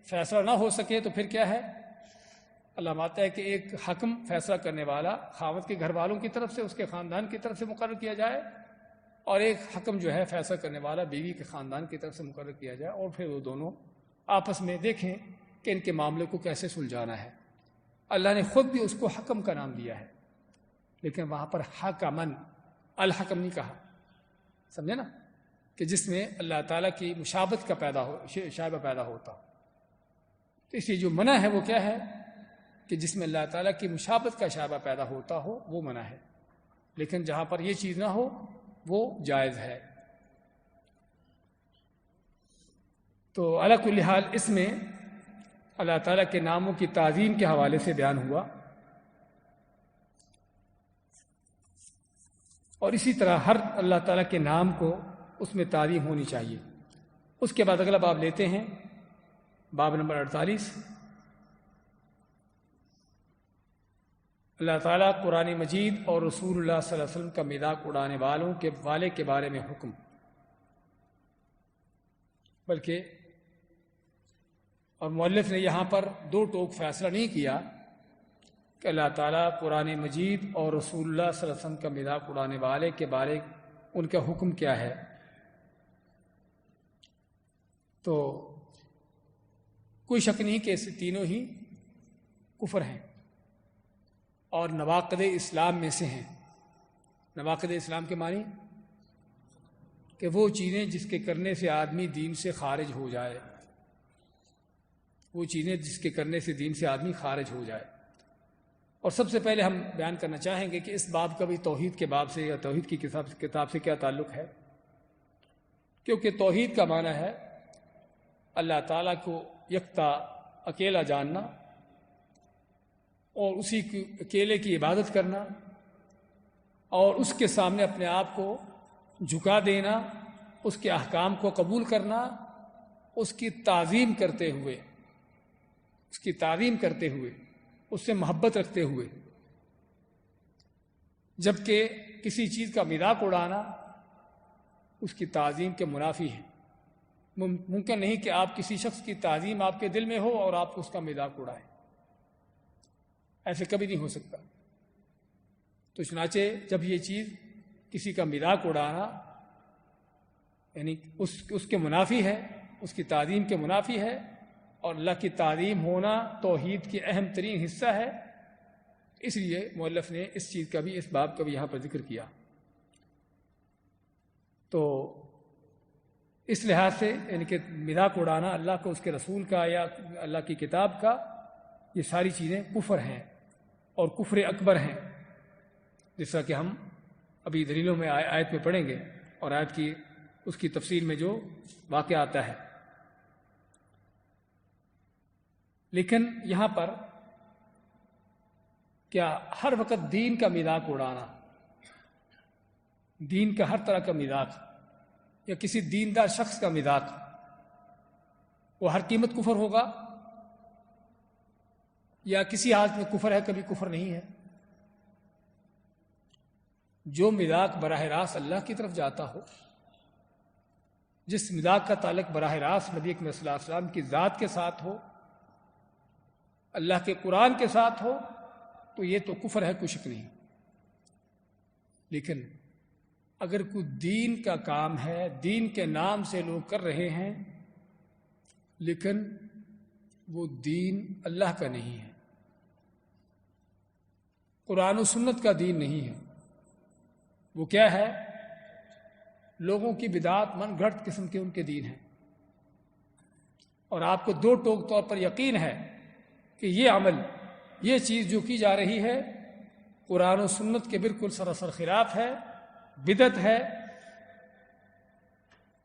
فیصلہ نہ ہو سکے تو پھر کیا ہے؟ اللہ مانتا ہے کہ ایک حکم فیصلہ کرنے والا خاوند کے گھر والوں کی طرف سے، اس کے خاندان کی طرف سے مقرر کیا جائے، اور ایک حکم جو ہے فیصلہ کرنے والا بیوی کے خاندان کی طرف سے مقرر کیا جائے، اور پھر وہ دونوں آپس میں دیکھیں کہ ان کے معاملے کو کیسے سلجھانا ہے۔ اللہ نے خود بھی اس کو حکم کا نام دیا ہے، لیکن وہاں پر حکمن، الحکم نہیں کہا، سمجھے نا، کہ جس میں اللہ تعالیٰ کی مشابہت کا شائبہ پیدا ہوتا۔ تو اس لیے جو منع ہے وہ کیا ہے کہ جس میں اللہ تعالیٰ کی مشابہت کا شائبہ پیدا ہوتا ہو وہ منع ہے، لیکن جہاں پر یہ چیز نہ ہو وہ جائز ہے۔ تو علی کل حال اس میں اللہ تعالیٰ کے ناموں کی تعظیم کے حوالے سے بیان ہوا، اور اسی طرح ہر اللہ تعالیٰ کے نام کو اس میں تعظیم ہونی چاہیے۔ اس کے بعد اگلا باب لیتے ہیں، باب نمبر 48، اللہ تعالیٰ قرآن مجید اور رسول اللہ صلی اللہ علیہ وسلم کا مذاق اڑانے والے کے بارے میں حکم، بلکہ اور مؤلف نے یہاں پر دو ٹوک فیصلہ نہیں کیا کہ اللہ تعالیٰ قرآن مجید اور رسول اللہ صلی اللہ علیہ وسلم کا مذاق اڑانے والے کے بارے ان کا حکم کیا ہے. تو کوئی شک نہیں کہ اس تینوں ہی کفر ہیں اور نواقض اسلام میں سے ہیں. نواقض اسلام کے معنی کہ وہ چیزیں جس کے کرنے سے آدمی دین سے خارج ہو جائے، وہ چیزیں جس کے کرنے سے دین سے آدمی خارج ہو جائے. اور سب سے پہلے ہم بیان کرنا چاہیں گے کہ اس باب کا بھی توحید کے باب سے یا توحید کی کتاب سے کیا تعلق ہے، کیونکہ توحید کا معنی ہے اللہ تعالیٰ کو یکتا اکیلا جاننا اور اسی اکیلے کی عبادت کرنا اور اس کے سامنے اپنے آپ کو جھکا دینا، اس کے احکام کو قبول کرنا، اس کی تعظیم کرتے ہوئے اس سے محبت رکھتے ہوئے. جبکہ کسی چیز کا مذاق اڑانا اس کی تعظیم کے منافی ہے. ممکن نہیں کہ آپ کسی شخص کی تعظیم آپ کے دل میں ہو اور آپ اس کا مذاق اڑائیں، ایسے کبھی نہیں ہو سکتا. تو چنانچہ جب یہ چیز کسی کا مذاق اڑانا یعنی اس کے منافی ہے، اس کی تعظیم کے منافی ہے، اور اللہ کی تعظیم ہونا توحید کی اہم ترین حصہ ہے، اس لیے مؤلف نے اس چیز کا بھی، اس باب کا بھی یہاں پر ذکر کیا. تو اس لحاظ سے یعنی کہ مذاق اڑانا اللہ کو، اس کے رسول کا یا اللہ کی کتاب کا، یہ ساری چیزیں کفر ہیں اور کفر اکبر ہیں، جس طرح کہ ہم ابھی دلیلوں میں آیت میں پڑھیں گے اور آیت کی اس کی تفصیل میں جو واقعہ آتا ہے. لیکن یہاں پر کیا ہر وقت دین کا مذاق اڑانا، دین کا ہر طرح کا مذاق یا کسی دیندار شخص کا مذاق، وہ ہر قیمت کفر ہوگا یا کسی حالت میں کفر ہے، کبھی کفر نہیں ہے؟ جو مذاق براہ راست اللہ کی طرف جاتا ہو، جس مذاق کا تعلق براہ راست نبی اکرم صلی اللہ علیہ وسلم کی ذات کے ساتھ ہو، اللہ کے قرآن کے ساتھ ہو، تو یہ تو کفر ہے، کوئی شک نہیں. لیکن اگر کوئی دین کا کام ہے، دین کے نام سے لوگ کر رہے ہیں، لیکن وہ دین اللہ کا نہیں ہے، قرآن و سنت کا دین نہیں ہے، وہ کیا ہے؟ لوگوں کی بدعات، من گھڑت قسم کے ان کے دین ہیں. اور آپ کو دو ٹوک طور پر یقین ہے کہ یہ عمل، یہ چیز جو کی جا رہی ہے قرآن و سنت کے بالکل سراسر خلاف ہے، بدعت ہے.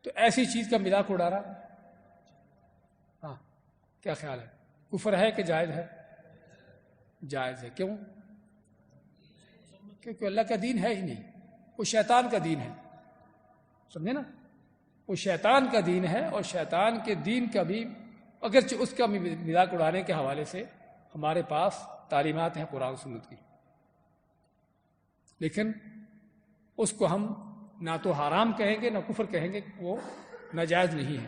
تو ایسی چیز کا مذاق اڑا رہا، ہاں کیا خیال ہے؟ کفر ہے کہ جائز ہے؟ جائز ہے. کیوں؟ کیونکہ اللہ کا دین ہے ہی نہیں، وہ شیطان کا دین ہے. سمجھے نا؟ وہ شیطان کا دین ہے، اور شیطان کے دین کا بھی اگرچہ اس کا مذاق اڑانے کے حوالے سے ہمارے پاس تعلیمات ہیں قرآن و سنت کی، لیکن اس کو ہم نہ تو حرام کہیں گے نہ کفر کہیں گے، وہ ناجائز نہیں ہے.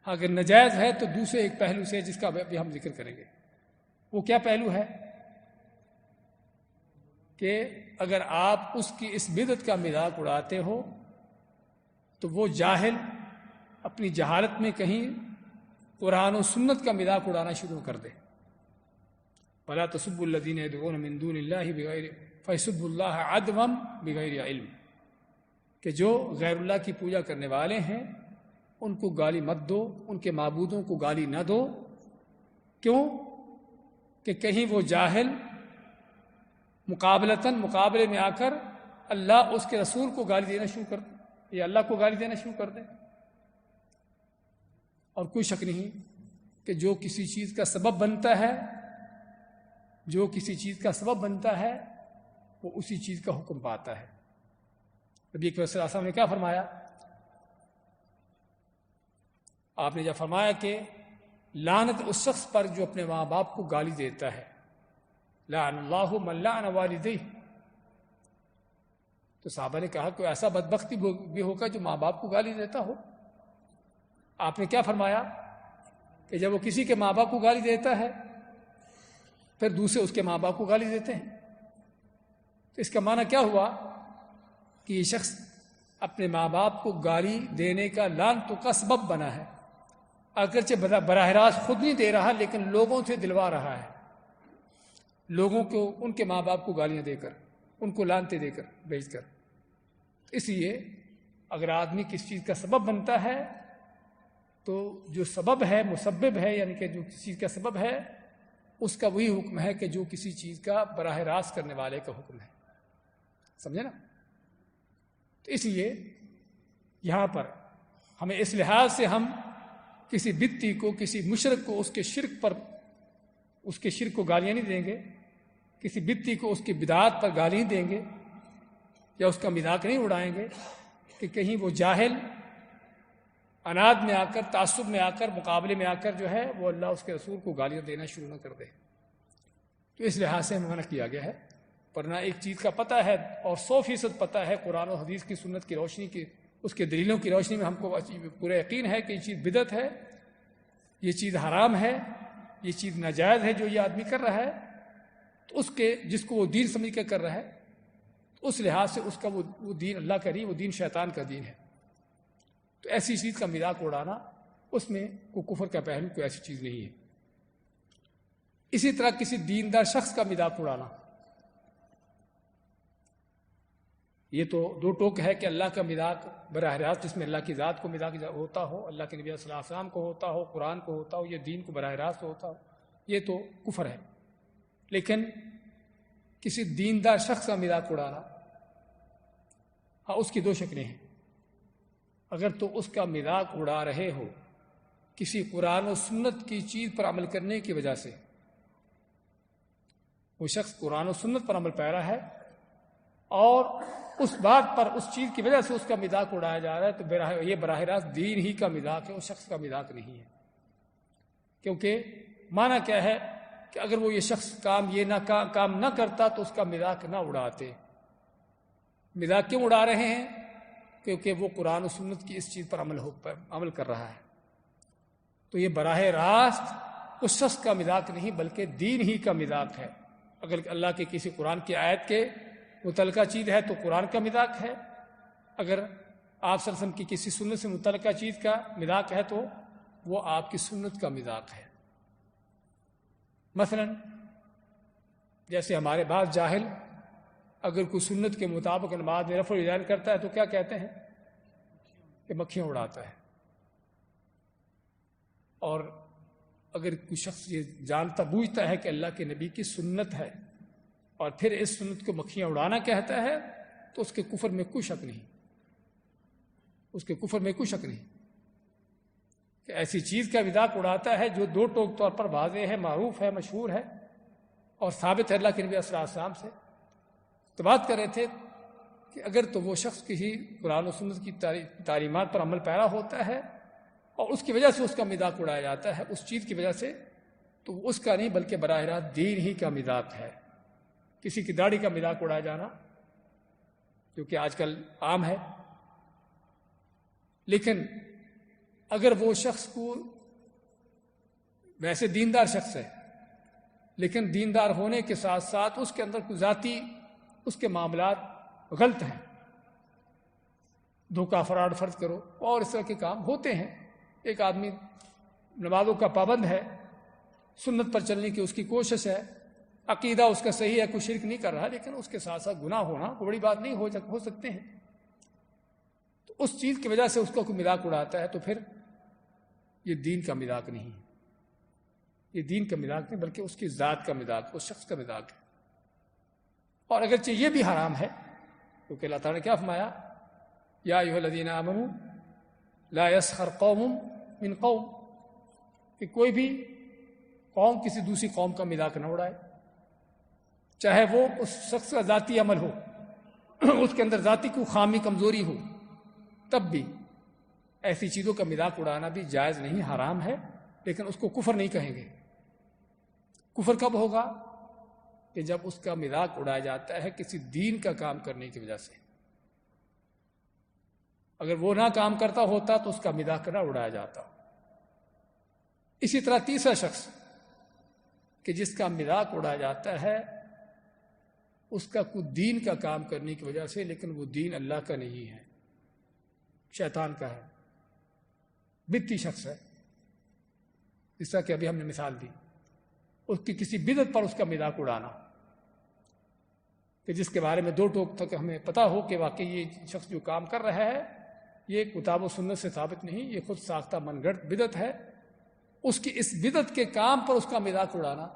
اگر ناجائز ہے تو دوسرے ایک پہلو سے جس کا بھی ہم ذکر کریں گے. وہ کیا پہلو ہے؟ کہ اگر آپ اس کی اس بدعت کا مذاق اڑاتے ہو تو وہ جاہل اپنی جہالت میں کہیں قرآن و سنت کا مذاق اڑانا شروع کر دے. وَلَا تَسُبُّوا الَّذِينَ يَدْعُونَ مِن دُونِ اللَّهِ فَيَسُبُّوا اللَّهَ عَدْوًا بِغَيْرِ علم، کہ جو غیر اللہ کی پوجا کرنے والے ہیں ان کو گالی مت دو، ان کے معبودوں کو گالی نہ دو. کیوں؟ کہ کہیں وہ جاہل مقابلے میں آ کر اللہ اس کے رسول کو گالی دینا شروع کر دے یا اللہ کو گالی دینا شروع کر دے. اور کوئی شک نہیں کہ جو کسی چیز کا سبب بنتا ہے، جو کسی چیز کا سبب بنتا ہے وہ اسی چیز کا حکم پاتا ہے. نبی اکرم صلی اللہ علیہ وسلم نے کیا فرمایا؟ آپ نے جب فرمایا کہ لعنت اس شخص پر جو اپنے ماں باپ کو گالی دیتا ہے، لعن اللہ من لعن والدیہ. تو صحابہ نے کہا کوئی ایسا بدبخت بھی ہوگا جو ماں باپ کو گالی دیتا ہو. آپ نے کیا فرمایا کہ جب وہ کسی کے ماں باپ کو گالی دیتا ہے پھر دوسرے اس کے ماں باپ کو گالی دیتے ہیں. تو اس کا معنی کیا ہوا کہ یہ شخص اپنے ماں باپ کو گالی دینے کا لعنتوں کا سبب بنا ہے. اگرچہ براہ راست خود نہیں دے رہا لیکن لوگوں سے دلوا رہا ہے, لوگوں کو ان کے ماں باپ کو گالیاں دے کر, ان کو لعنتیں دے کر بھیج کر. اس لیے اگر آدمی کس چیز کا سبب بنتا ہے تو جو سبب ہے مسبب ہے, یعنی کہ جو کسی چیز کا سبب ہے اس کا وہی حکم ہے کہ جو کسی چیز کا براہ راست کرنے والے کا حکم ہے. سمجھے نا؟ تو اس لیے یہاں پر ہمیں اس لحاظ سے ہم کسی بدعتی کو, کسی مشرک کو اس کے شرک کو گالیاں نہیں دیں گے, کسی بدعتی کو اس کی بدعات پر گالی نہیں دیں گے یا اس کا مذاق نہیں اڑائیں گے کہ کہیں وہ جاہل اناد میں آ کر, تعصب میں آ کر, مقابلے میں آ کر جو ہے وہ اللہ اس کے رسول کو گالیاں دینا شروع نہ کر دے. تو اس لحاظ سے منع کیا گیا ہے. ورنہ ایک چیز کا پتہ ہے اور 100% پتہ ہے قرآن و حدیث کی سنت کی روشنی کی, اس کے دلیلوں کی روشنی میں ہم کو پورا یقین ہے کہ یہ چیز بدعت ہے, یہ چیز حرام ہے, یہ چیز ناجائز ہے جو یہ آدمی کر رہا ہے. تو اس کے جس کو وہ دین سمجھ کر رہا ہے اس لحاظ سے اس کا وہ دین اللہ کا نہیں, وہ دین شیطان کا دین ہے. تو ایسی چیز کا مذاق اڑانا اس میں کوئی کفر کا پہلو, کوئی ایسی چیز نہیں ہے. اسی طرح کسی دیندار شخص کا مذاق اڑانا, یہ تو دو ٹوک ہے کہ اللہ کا مذاق براہ راست جس میں اللہ کی ذات کو مذاق ہوتا ہو, اللہ کے نبی صلی اللہ علیہ وسلم کو ہوتا ہو, قرآن کو ہوتا ہو, یہ دین کو براہ راست ہوتا ہو, یہ تو کفر ہے. لیکن کسی دیندار شخص کا مذاق اڑانا, ہاں اس کی دو شکلیں ہیں. اگر تو اس کا مذاق اڑا رہے ہو کسی قرآن و سنت کی چیز پر عمل کرنے کی وجہ سے, وہ شخص قرآن و سنت پر عمل پیرا ہے اور اس بات پر, اس چیز کی وجہ سے اس کا مذاق اڑایا جا رہا ہے, تو یہ براہ راست دین ہی کا مذاق ہے, اس شخص کا مذاق نہیں ہے. کیونکہ معنی کیا ہے کہ اگر وہ یہ شخص کام نہ کرتا تو اس کا مذاق نہ اڑاتے. مذاق کیوں اڑا رہے ہیں؟ کیونکہ وہ قرآن و سنت کی اس چیز پر عمل کر رہا ہے. تو یہ براہ راست اس شخص کا مذاق نہیں بلکہ دین ہی کا مذاق ہے. اگر اللہ کے کسی قرآن کی آیت کے متعلقہ چیز ہے تو قرآن کا مذاق ہے, اگر آپ صلی اللہ علیہ وسلم کی کسی سنت سے متعلقہ چیز کا مذاق ہے تو وہ آپ کی سنت کا مذاق ہے. مثلا جیسے ہمارے بعض جاہل اگر کوئی سنت کے مطابق نماز میں رفع الاذان کرتا ہے تو کیا کہتے ہیں کہ مکھیاں اڑاتا ہے. اور اگر کوئی شخص یہ جانتا بوجھتا ہے کہ اللہ کے نبی کی سنت ہے اور پھر اس سنت کو مکھیاں اڑانا کہتا ہے تو اس کے کفر میں کوئی شک نہیں, اس کے کفر میں کوئی شک نہیں کہ ایسی چیز کا مذاق اڑاتا ہے جو دو ٹوک طور پر واضح ہے, معروف ہے, مشہور ہے اور ثابت ہے اللہ کے نبی صلی اللہ علیہ وسلم سے. تو بات کر رہے تھے کہ اگر تو وہ شخص کسی قرآن و سنت کی تعلیمات پر عمل پیرا ہوتا ہے اور اس کی وجہ سے اس کا مذاق اڑایا جاتا ہے اس چیز کی وجہ سے, تو اس کا نہیں بلکہ براہ راست دین ہی کا مذاق ہے. کسی کی داڑھی کا مذاق اڑایا جانا جو کہ آج کل عام ہے, لیکن اگر وہ شخص کو ویسے دیندار شخص ہے لیکن دیندار ہونے کے ساتھ ساتھ اس کے اندر کوئی ذاتی اس کے معاملات غلط ہیں, دھوکہ فراڈ فرض کرو اور اس طرح کے کام ہوتے ہیں. ایک آدمی نمازوں کا پابند ہے, سنت پر چلنے کی اس کی کوشش ہے, عقیدہ اس کا صحیح ہے, کوئی شرک نہیں کر رہا, لیکن اس کے ساتھ ساتھ گناہ ہونا کوئی بڑی بات نہیں ہو سکتے ہیں. تو اس چیز کی وجہ سے اس کو کوئی مذاق اڑاتا ہے تو پھر یہ دین کا مذاق نہیں, یہ دین کا مذاق نہیں بلکہ اس کی ذات کا مذاق, اس شخص کا مذاق ہے. اور اگرچہ یہ بھی حرام ہے کیونکہ اللہ تعالیٰ نے کیا فرمایا, یا ایھا الذین آمنوا لا یسخر قوم من قوم, کہ کوئی بھی قوم کسی دوسری قوم کا مذاق نہ اڑائے, چاہے وہ اس شخص کا ذاتی عمل ہو, اس کے اندر ذاتی کوئی خامی کمزوری ہو, تب بھی ایسی چیزوں کا مذاق اڑانا بھی جائز نہیں, حرام ہے, لیکن اس کو کفر نہیں کہیں گے. کفر کب ہوگا؟ کہ جب اس کا مذاق اڑایا جاتا ہے کسی دین کا کام کرنے کی وجہ سے. اگر وہ نہ کام کرتا ہوتا تو اس کا مذاق نہ اڑایا جاتا. اسی طرح تیسرا شخص کہ جس کا مذاق اڑایا جاتا ہے اس کا کوئی دین کا کام کرنے کی وجہ سے، لیکن وہ دین اللہ کا نہیں ہے، شیطان کا ہے، بدعتی شخص ہے. جس طرح کہ ابھی ہم نے مثال دی، اس کی کسی بدعت پر اس کا مذاق اڑانا، کہ جس کے بارے میں دو ٹوک تک ہمیں پتہ ہو کہ واقعی یہ شخص جو کام کر رہا ہے یہ کتاب و سنت سے ثابت نہیں، یہ خود ساختہ من گھڑت بدعت ہے. اس کی اس بدعت کے کام پر اس کا مذاق اڑانا،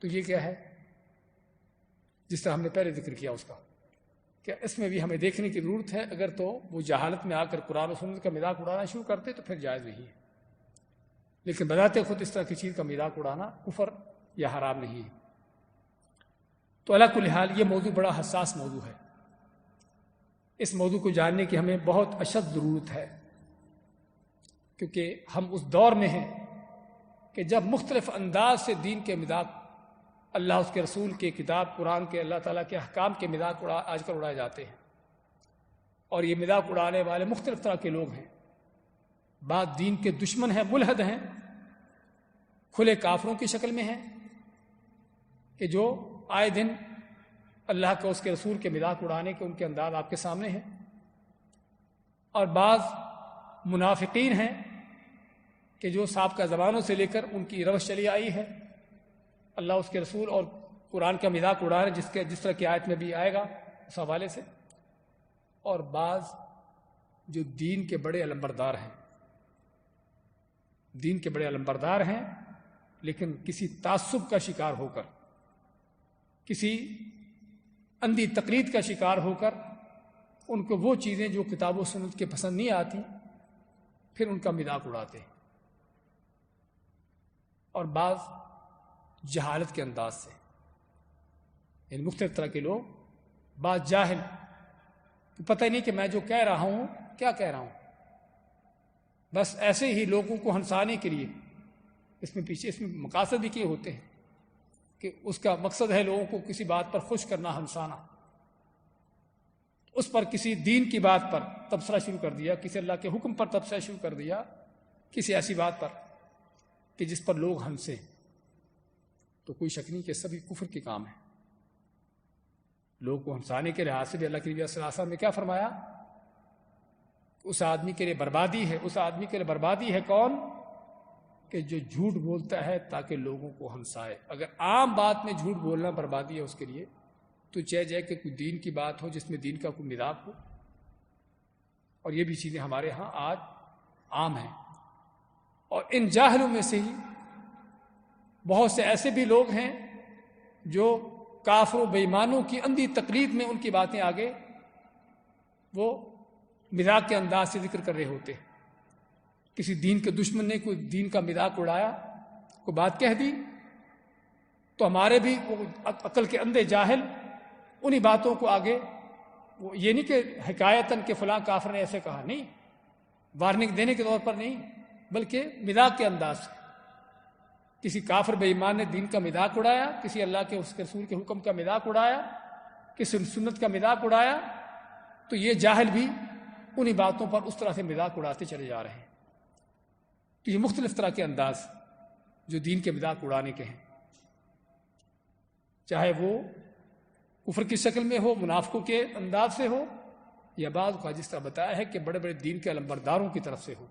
تو یہ کیا ہے؟ جس طرح ہم نے پہلے ذکر کیا اس کا، کہ اس میں بھی ہمیں دیکھنے کی ضرورت ہے. اگر تو وہ جہالت میں آ کر قرآن و سنت کا مذاق اڑانا شروع کرتے تو پھر جائز نہیں ہے، لیکن بذات خود اس طرح کی چیز کا مذاق اڑانا کفر یا حرام نہیں ہے. تو علی کل حال یہ موضوع بڑا حساس موضوع ہے. اس موضوع کو جاننے کی ہمیں بہت اشد ضرورت ہے، کیونکہ ہم اس دور میں ہیں کہ جب مختلف انداز سے دین کے مذاق، اللہ اس کے رسول کے کتاب قرآن کے، اللہ تعالیٰ کے احکام کے مذاق آج کل اڑائے جاتے ہیں. اور یہ مذاق اڑانے والے مختلف طرح کے لوگ ہیں. بعض دین کے دشمن ہیں، ملحد ہیں، کھلے کافروں کی شکل میں ہیں، کہ جو آئے دن اللہ کا اس کے رسول کے مذاق اڑانے کے ان کے انداز آپ کے سامنے ہیں. اور بعض منافقین ہیں کہ جو سابقہ زمانوں سے لے کر ان کی روش چلی آئی ہے، اللہ اس کے رسول اور قرآن کا مذاق اڑانے، جس طرح کی آیت میں بھی آئے گا اس حوالے سے. اور بعض جو دین کے بڑے علمبردار ہیں، دین کے بڑے علمبردار ہیں، لیکن کسی تعصب کا شکار ہو کر، کسی اندھی تقلید کا شکار ہو کر ان کو وہ چیزیں جو کتاب و سنت کے پسند نہیں آتی پھر ان کا مذاق اڑاتے ہیں. اور بعض جہالت کے انداز سے، یعنی مختلف طرح کے لوگ، بعض جاہل، پتہ ہی نہیں کہ میں جو کہہ رہا ہوں کیا کہہ رہا ہوں، بس ایسے ہی لوگوں کو ہنسانے کے لیے اس میں مقاصد بھی کیے ہوتے ہیں کہ اس کا مقصد ہے لوگوں کو کسی بات پر خوش کرنا، ہنسانا. اس پر کسی دین کی بات پر تبصرہ شروع کر دیا، کسی اللہ کے حکم پر تبصرہ شروع کر دیا، کسی ایسی بات پر کہ جس پر لوگ ہنسیں. تو کوئی شک نہیں کہ سبھی کفر کے کام ہیں. لوگ کو ہنسانے کے لحاظ سے بھی اللہ کے نبی صلی اللہ علیہ وسلم نے کیا فرمایا؟ اس آدمی کے لیے بربادی ہے. اس آدمی کے لیے بربادی ہے کون؟ کہ جو جھوٹ بولتا ہے تاکہ لوگوں کو ہنسائے. اگر عام بات میں جھوٹ بولنا بربادی ہے اس کے لیے، تو چاہے جائے کہ کوئی دین کی بات ہو جس میں دین کا کوئی مذاق ہو. اور یہ بھی چیزیں ہمارے ہاں آج عام ہیں. اور ان جاہلوں میں سے ہی بہت سے ایسے بھی لوگ ہیں جو کافر و بے ایمانوں کی اندھی تقلید میں ان کی باتیں آگے وہ مذاق کے انداز سے ذکر کر رہے ہوتے ہیں. کسی دین کے دشمن نے کوئی دین کا مذاق اڑایا، کوئی بات کہہ دی، تو ہمارے بھی عقل کے اندھے جاہل انہی باتوں کو آگے، وہ یہ نہیں کہ حکایتاً کہ فلاں کافر نے ایسے کہا، نہیں، وارننگ دینے کے طور پر نہیں، بلکہ مذاق کے انداز سے. کسی کافر بے ایمان نے دین کا مذاق اڑایا، کسی اللہ کے اس کے رسول کے حکم کا مذاق اڑایا، کسی سنت کا مذاق اڑایا، تو یہ جاہل بھی انہی باتوں پر اس طرح سے مذاق اڑاتے چلے جا رہے ہیں. تو یہ مختلف طرح کے انداز جو دین کے مذاق اڑانے کے ہیں، چاہے وہ کفر کی شکل میں ہو، منافقوں کے انداز سے ہو، یا بعض کا جس طرح بتایا ہے کہ بڑے بڑے دین کے علمبرداروں کی طرف سے ہو،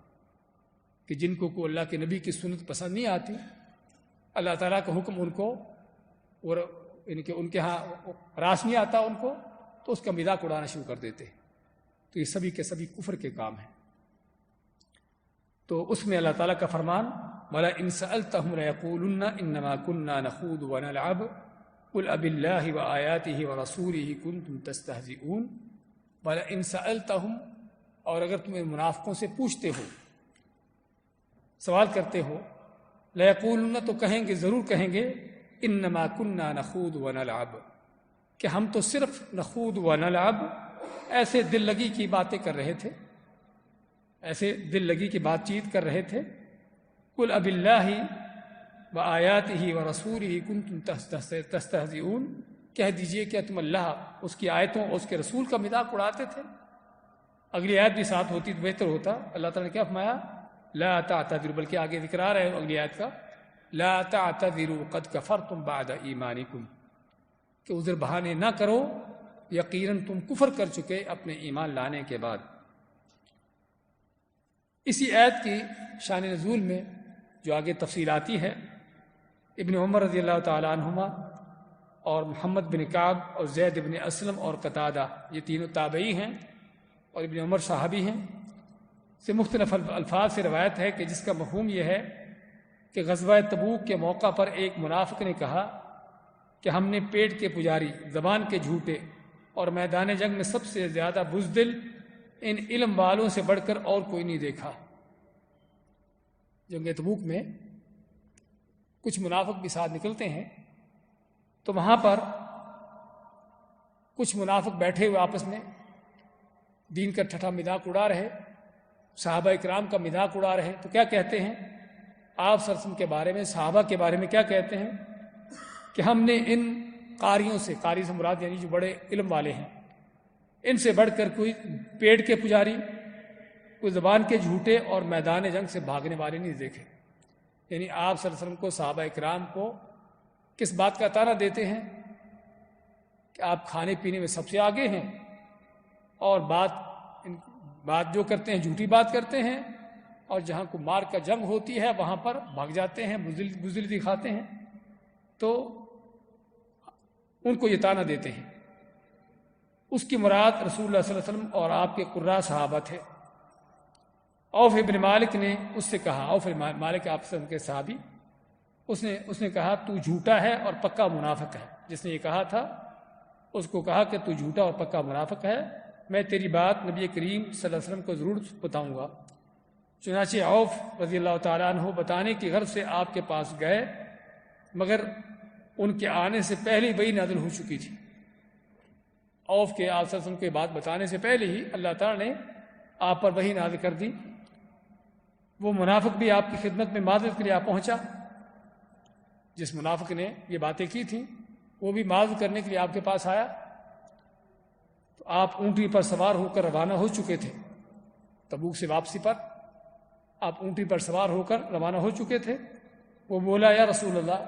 کہ جن کو اللہ کے نبی کی سنت پسند نہیں آتی، اللہ تعالیٰ کا حکم ان کو، اور ان کے ہاں راس نہیں آتا ان کو، تو اس کا مذاق اڑانا شروع کر دیتے. تو یہ سبھی کے سبھی کفر کے کام ہیں. تو اس میں اللہ تعالیٰ کا فرمان، وَلَئِن سَأَلْتَهُمْ لَيَقُولُنَّ إِنَّمَا كُنَّا نَخُوضُ وَنَلْعَبُ قُلْ أَبِاللَّهِ وَآيَاتِهِ وَرَسُولِهِ كُنْتُمْ تَسْتَهْزِئُونَ. وَلَئِن سَأَلْتَهُمْ، اور اگر تم منافقوں سے پوچھتے ہو، سوال کرتے ہو، لَيَقُولُنَّ، تو کہیں گے، ضرور کہیں گے، إِنَّمَا كُنَّا نَخُوضُ وَنَلْعَبُ، کہ ہم تو صرف نخوض ونلعب، ایسے دل لگی کی باتیں کر رہے تھے، ایسے دل لگی کی بات چیت کر رہے تھے. قل اب اللہ، وآیاتہ ورسولہ کنتم تستہزئون، کہہ دیجئے کیا تم اللہ، اس کی آیتوں اور اس کے رسول کا مذاق اڑاتے تھے؟ اگلی آیت بھی ساتھ ہوتی تو بہتر ہوتا۔ اللہ تعالیٰ نے کیا فرمایا؟ لا تعتذروا، بلکہ آگے ذکر آ رہا ہے اگلی آیت کا، لا تعتذروا قد کفرتم بعد ایمانکم، کہ عذر بہانے نہ کرو، یقیناً تم کفر کر چکے اپنے ایمان لانے کے بعد۔ اسی آیت کی شان نزول میں جو آگے تفصیل آتی ہے، ابن عمر رضی اللہ تعالیٰ عنہما اور محمد بن کعب اور زید بن اسلم اور قتادہ، یہ تینوں تابعی ہیں اور ابن عمر صحابی ہیں، سے مختلف الفاظ سے روایت ہے کہ جس کا مفہوم یہ ہے کہ غزوہ تبوک کے موقع پر ایک منافق نے کہا کہ ہم نے پیٹ کے پجاری، زبان کے جھوٹے اور میدان جنگ میں سب سے زیادہ بزدل ان علم والوں سے بڑھ کر اور کوئی نہیں دیکھا۔ جنگ تبوک میں کچھ منافق بھی ساتھ نکلتے ہیں، تو وہاں پر کچھ منافق بیٹھے ہوئے آپس میں دین کا ٹھٹھا مذاق اڑا رہے، صحابہ اکرام کا مذاق اڑا رہے، تو کیا کہتے ہیں آپ صلی اللہ علیہ وسلم کے بارے میں، صحابہ کے بارے میں کیا کہتے ہیں کہ ہم نے ان قاریوں سے، قاری سے مراد یعنی جو بڑے علم والے ہیں، ان سے بڑھ کر کوئی پیٹ کے پجاری، کوئی زبان کے جھوٹے اور میدان جنگ سے بھاگنے والے نہیں دیکھے۔ یعنی آپ صلی اللہ علیہ وسلم کو، صحابہ اکرام کو کس بات کا طعنہ دیتے ہیں کہ آپ کھانے پینے میں سب سے آگے ہیں اور بات جو کرتے ہیں جھوٹی بات کرتے ہیں، اور جہاں کو مار کا جنگ ہوتی ہے وہاں پر بھاگ جاتے ہیں، بزدلی دکھاتے ہیں، تو ان کو یہ طعنہ دیتے ہیں۔ اس کی مراد رسول اللہ صلی اللہ علیہ وسلم اور آپ کے قراء صحابہ تھے۔ عوف ابن مالک نے اس سے کہا، عوف ابن مالک آپ سے ان کے صحابی، اس نے کہا تو جھوٹا ہے اور پکا منافق ہے۔ جس نے یہ کہا تھا اس کو کہا کہ تو جھوٹا اور پکا منافق ہے، میں تیری بات نبی کریم صلی اللہ علیہ وسلم کو ضرور بتاؤں گا۔ چنانچہ عوف رضی اللہ تعالیٰ عنہ بتانے کی غرض سے آپ کے پاس گئے، مگر ان کے آنے سے پہلے وہی نازل ہو چکی تھی۔ عوف کے آپ صلی اللہ علیہ وسلم کو یہ بات بتانے سے پہلے ہی اللہ تعالیٰ نے آپ پر وہی نازل کر دی۔ وہ منافق بھی آپ کی خدمت میں معذرت کے لیے آپ پہنچا، جس منافق نے یہ باتیں کی تھیں وہ بھی معذرت کرنے کے لیے آپ کے پاس آیا۔ تو آپ اونٹی پر سوار ہو کر روانہ ہو چکے تھے، تبوک سے واپسی پر آپ اونٹی پر سوار ہو کر روانہ ہو چکے تھے۔ وہ بولا یا رسول اللہ،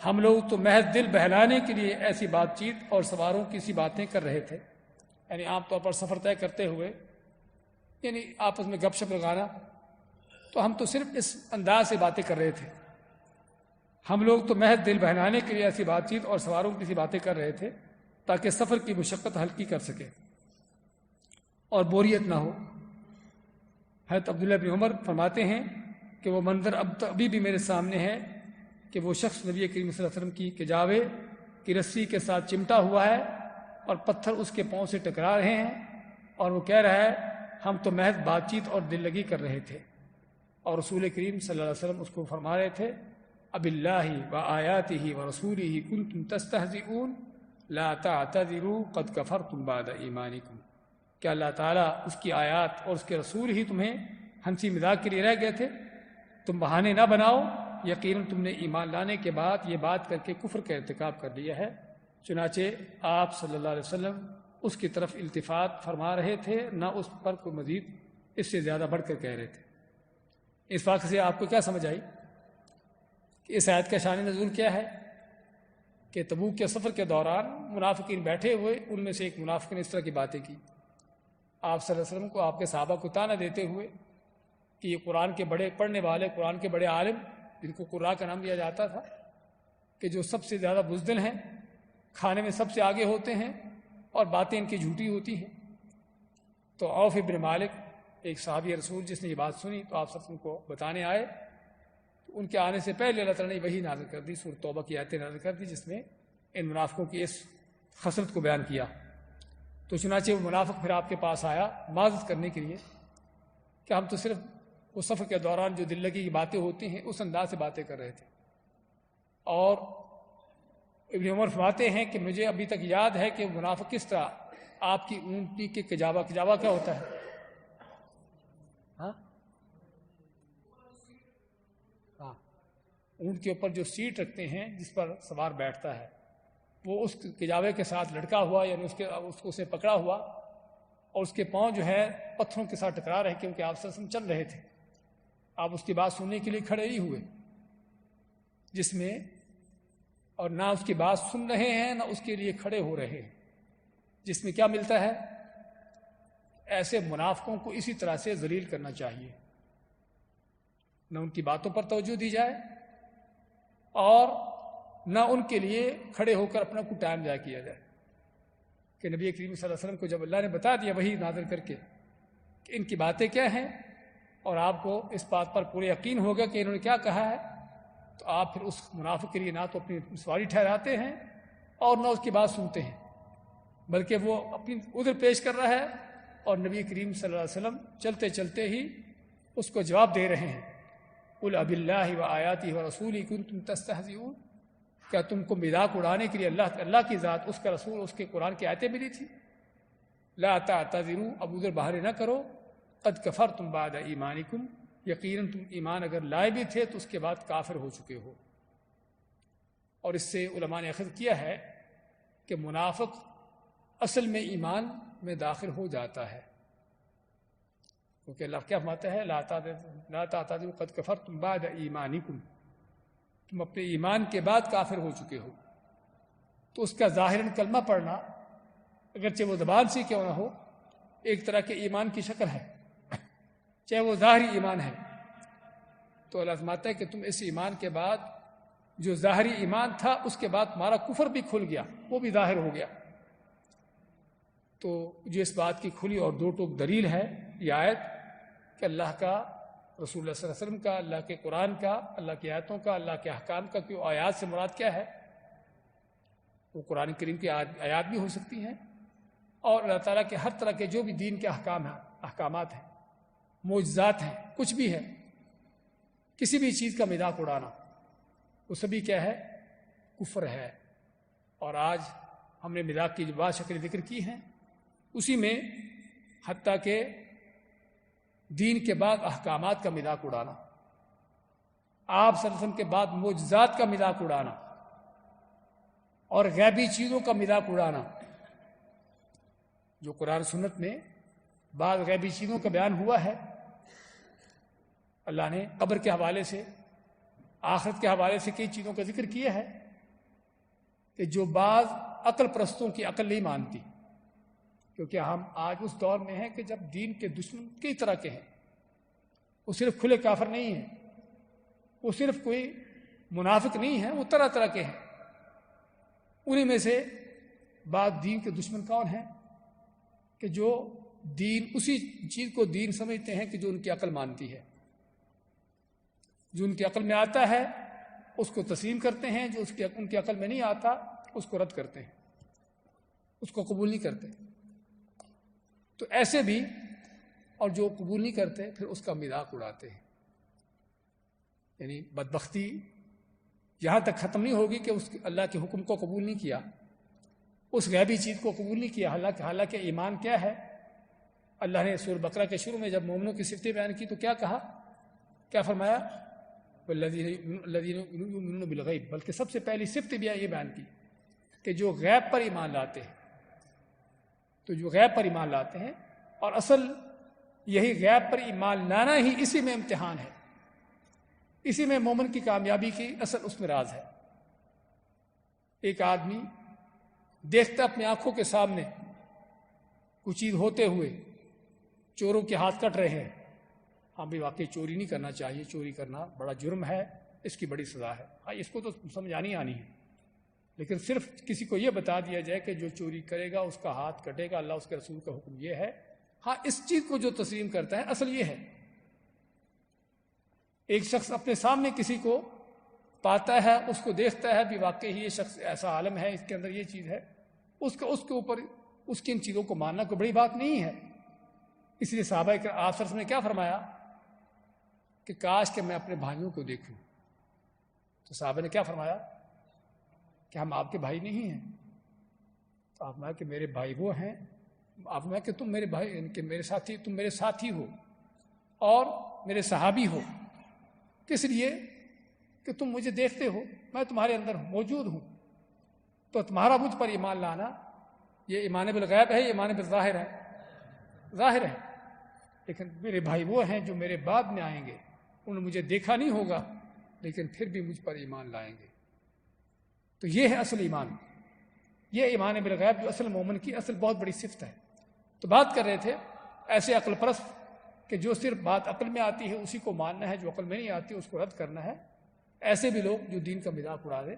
ہم لوگ تو محض دل بہلانے کے لیے ایسی بات چیت اور سواروں کی سی باتیں کر رہے تھے، یعنی عام طور پر سفر طے کرتے ہوئے یعنی آپس میں گپ شپ لگانا، تو ہم تو صرف اس انداز سے باتیں کر رہے تھے، ہم لوگ تو محض دل بہلانے کے لیے ایسی بات چیت اور سواروں کی سی باتیں کر رہے تھے تاکہ سفر کی مشقت ہلکی کر سکے اور بوریت نہ ہو۔ حضرت عبداللہ بن عمر فرماتے ہیں کہ وہ منظر ابھی بھی میرے سامنے ہے کہ وہ شخص نبی کریم صلی اللہ علیہ وسلم کی کجاوے کی رسی کے ساتھ چمٹا ہوا ہے اور پتھر اس کے پاؤں سے ٹکرا رہے ہیں، اور وہ کہہ رہا ہے ہم تو محض بات چیت اور دل لگی کر رہے تھے، اور رسول کریم صلی اللہ علیہ وسلم اس کو فرما رہے تھے اب اللہ و آیاتہ و رسولہ کنتم تستہزئون لا تعتذروا قد کفرتم بعد ایمانکم، کہ اللہ تعالیٰ اس کی آیات اور اس کے رسول ہی تمہیں ہنسی مذاق کے لیے رہ گئے تھے، تم بہانے نہ بناؤ، یقیناً تم نے ایمان لانے کے بعد یہ بات کر کے کفر کا ارتکاب کر لیا ہے۔ چنانچہ آپ صلی اللہ علیہ وسلم اس کی طرف التفات فرما رہے تھے، نہ اس پر کوئی مزید اس سے زیادہ بڑھ کر کہہ رہے تھے۔ اس واقعے سے آپ کو کیا سمجھ آئی کہ اس آیت کا شان نزول کیا ہے؟ کہ تبوک کے سفر کے دوران منافقین بیٹھے ہوئے، ان میں سے ایک منافق نے اس طرح کی باتیں کی آپ صلی اللہ علیہ وسلم کو، آپ کے صحابہ کو طعنہ دیتے ہوئے کہ یہ قرآن کے بڑے پڑھنے والے، قرآن کے بڑے عالم، جن کو قراء کا نام دیا جاتا تھا، کہ جو سب سے زیادہ بزدل ہیں، کھانے میں سب سے آگے ہوتے ہیں اور باتیں ان کی جھوٹی ہوتی ہیں۔ تو عوف ابن مالک ایک صحابی رسول جس نے یہ بات سنی تو آپ سب کو بتانے آئے، تو ان کے آنے سے پہلے اللہ تعالیٰ نے وہی نازل کر دی، سورۃ توبہ کی آیتیں نازل کر دی جس میں ان منافقوں کی اس خصلت کو بیان کیا۔ تو چنانچہ وہ منافق پھر آپ کے پاس آیا معذرت کرنے کے لیے کہ ہم تو صرف وہ سفر کے دوران جو دل لگی کی باتیں ہوتی ہیں اس انداز سے باتیں کر رہے تھے۔ اور ابن عمر فرماتے ہیں کہ مجھے ابھی تک یاد ہے کہ منافق کس طرح آپ کی اونٹی کے کجاوا کیا ہوتا ہے؟ ہاں اونٹ کے اوپر جو سیٹ رکھتے ہیں جس پر سوار بیٹھتا ہے وہ اس کجاوے کے ساتھ لٹکا ہوا، یعنی اس کو اسے پکڑا ہوا اور اس کے پاؤں جو ہے پتھروں کے ساتھ ٹکرا رہے، کیونکہ آپ صلی اللہ علیہ وسلم چل رہے تھے، آپ اس کی بات سننے کے لیے کھڑے ہی ہوئے، جس میں اور نہ اس کی بات سن رہے ہیں نہ اس کے لیے کھڑے ہو رہے ہیں، جس میں کیا ملتا ہے؟ ایسے منافقوں کو اسی طرح سے ذلیل کرنا چاہیے، نہ ان کی باتوں پر توجہ دی جائے اور نہ ان کے لیے کھڑے ہو کر اپنا کوئی ٹائم ضائع کیا جائے، کہ نبی کریم صلی اللہ علیہ وسلم کو جب اللہ نے بتا دیا وحی نازل کر کے کہ ان کی باتیں کیا ہیں اور آپ کو اس بات پر پورے یقین ہوگا کہ انہوں نے کیا کہا ہے، تو آپ پھر اس منافق کے لیے نہ تو اپنی سواری ٹھہراتے ہیں اور نہ اس کی بات سنتے ہیں، بلکہ وہ اپنی عذر پیش کر رہا ہے اور نبی کریم صلی اللہ علیہ وسلم چلتے چلتے ہی اس کو جواب دے رہے ہیں، قل اب اللہ و آیاتہ و رسولہ کنتم تستہزئون، کیا تم کو مذاق اڑانے کے لیے اللہ کی ذات، اس کا رسول، اس کے قرآن کی آیتیں ملی تھی؟ لا تعتذروا، اب عذر بہانے نہ کرو، قد کفرتم بعد ایمانکم، یقیناً تم ایمان اگر لائے بھی تھے تو اس کے بعد کافر ہو چکے ہو۔ اور اس سے علماء نے اخذ کیا ہے کہ منافق اصل میں ایمان میں داخل ہو جاتا ہے، کیونکہ اللہ کیا فرماتا ہے؟ لا تعتذروا قد کفرتم بعد ایمانکم، تم اپنے ایمان کے بعد کافر ہو چکے ہو۔ تو اس کا ظاہراً کلمہ پڑھنا اگرچہ وہ زبان سے کیوں نہ ہو ایک طرح کے ایمان کی شکل ہے، چاہے وہ ظاہری ایمان ہے، تو اللہ فرماتا ہے کہ تم اس ایمان کے بعد جو ظاہری ایمان تھا اس کے بعد تمہارا کفر بھی کھل گیا، وہ بھی ظاہر ہو گیا۔ تو جو اس بات کی کھلی اور دو ٹوک دلیل ہے یہ آیت کہ اللہ کا، رسول اللہ صلی اللہ علیہ وسلم کا، اللہ کے قرآن کا، اللہ کی آیتوں کا، اللہ کے احکام کا، کہ آیات سے مراد کیا ہے؟ وہ قرآن کریم کی آیات بھی ہو سکتی ہیں اور اللہ تعالیٰ کے ہر طرح کے جو بھی دین کے احکامات ہیں، معجزات ہیں، کچھ بھی ہے، کسی بھی چیز کا مذاق اڑانا وہ سبھی کیا ہے؟ کفر ہے۔ اور آج ہم نے مذاق کی جو بعض شکلیں ذکر کی ہیں اسی میں حتیٰ کہ دین کے بعد احکامات کا مذاق اڑانا، آپ صلی اللہ علیہ وسلم کے بعد معجزات کا مذاق اڑانا اور غیبی چیزوں کا مذاق اڑانا، جو قرآن سنت میں بعض غیبی چیزوں کا بیان ہوا ہے، اللہ نے قبر کے حوالے سے، آخرت کے حوالے سے کئی چیزوں کا ذکر کیا ہے کہ جو بعض عقل پرستوں کی عقل نہیں مانتی، کیونکہ ہم آج اس دور میں ہیں کہ جب دین کے دشمن کئی طرح کے ہیں، وہ صرف کھلے کافر نہیں ہیں، وہ صرف کوئی منافق نہیں ہے، وہ طرح طرح کے ہیں۔ انہی میں سے بعض دین کے دشمن کون ہیں کہ جو دین، اسی چیز کو دین سمجھتے ہیں کہ جو ان کی عقل مانتی ہے، جو ان کی عقل میں آتا ہے اس کو تسلیم کرتے ہیں، جو ان کی عقل میں نہیں آتا اس کو رد کرتے ہیں، اس کو قبول نہیں کرتے۔ تو ایسے بھی، اور جو قبول نہیں کرتے پھر اس کا مذاق اڑاتے ہیں، یعنی بدبختی یہاں تک ختم نہیں ہوگی کہ اس اللہ کے حکم کو قبول نہیں کیا، اس غیبی چیز کو قبول نہیں کیا، حالانکہ ایمان کیا ہے؟ اللہ نے سورہ بقرہ کے شروع میں جب مومنوں کی صفتیں بیان کی تو کیا کہا؟ کیا فرمایا؟ والذین یؤمنون بالغیب، بلکہ سب سے پہلی صفت بھی یہ بیان کی کہ جو غیب پر ایمان لاتے ہیں، تو جو غیب پر ایمان لاتے ہیں، اور اصل یہی غیب پر ایمان لانا ہی اسی میں امتحان ہے، اسی میں مومن کی کامیابی کی اصل اس میں راز ہے۔ ایک آدمی دیکھتا اپنی آنکھوں کے سامنے کچھ چیز ہوتے ہوئے، چوروں کے ہاتھ کٹ رہے ہیں، ہاں بھی واقعی چوری نہیں کرنا چاہیے، چوری کرنا بڑا جرم ہے، اس کی بڑی سزا ہے، ہاں اس کو تو سمجھ آنی ہے، لیکن صرف کسی کو یہ بتا دیا جائے کہ جو چوری کرے گا اس کا ہاتھ کٹے گا، اللہ اس کے رسول کا حکم یہ ہے، ہاں اس چیز کو جو تسلیم کرتا ہے اصل یہ ہے۔ ایک شخص اپنے سامنے کسی کو پاتا ہے، اس کو دیکھتا ہے بھی واقعی یہ شخص ایسا عالم ہے، اس کے اندر یہ چیز ہے، اس کے اوپر اس کی ان چیزوں کو ماننا کوئی بڑی بات نہیں ہے۔ اس لیے صحابہ آپ صلی اللہ علیہ وسلم نے کیا فرمایا کہ کاش کہ میں اپنے بھائیوں کو دیکھوں، تو صحابہ نے کیا فرمایا کہ ہم آپ کے بھائی نہیں ہیں، تو آپ نے کہ میرے بھائی وہ ہیں، آپ نے کہ تم میرے بھائی، کہ میرے ساتھی، تم میرے ساتھی ہو اور میرے صحابی ہو، کس لیے کہ تم مجھے دیکھتے ہو، میں تمہارے اندر موجود ہوں، تو تمہارا مجھ پر ایمان لانا یہ ایمان بالغیب ہے، یہ ایمان بالظاہر ہے؟ ظاہر ہے۔ لیکن میرے بھائی وہ ہیں جو میرے بعد میں آئیں گے، انہوں نے مجھے دیکھا نہیں ہوگا لیکن پھر بھی مجھ پر ایمان لائیں گے۔ تو یہ ہے اصل ایمان، یہ ایمان بالغیب جو اصل مومن کی اصل بہت بڑی صفت ہے۔ تو بات کر رہے تھے ایسے عقل پرست کہ جو صرف بات عقل میں آتی ہے اسی کو ماننا ہے، جو عقل میں نہیں آتی اس کو رد کرنا ہے۔ ایسے بھی لوگ جو دین کا مذاق اڑا دے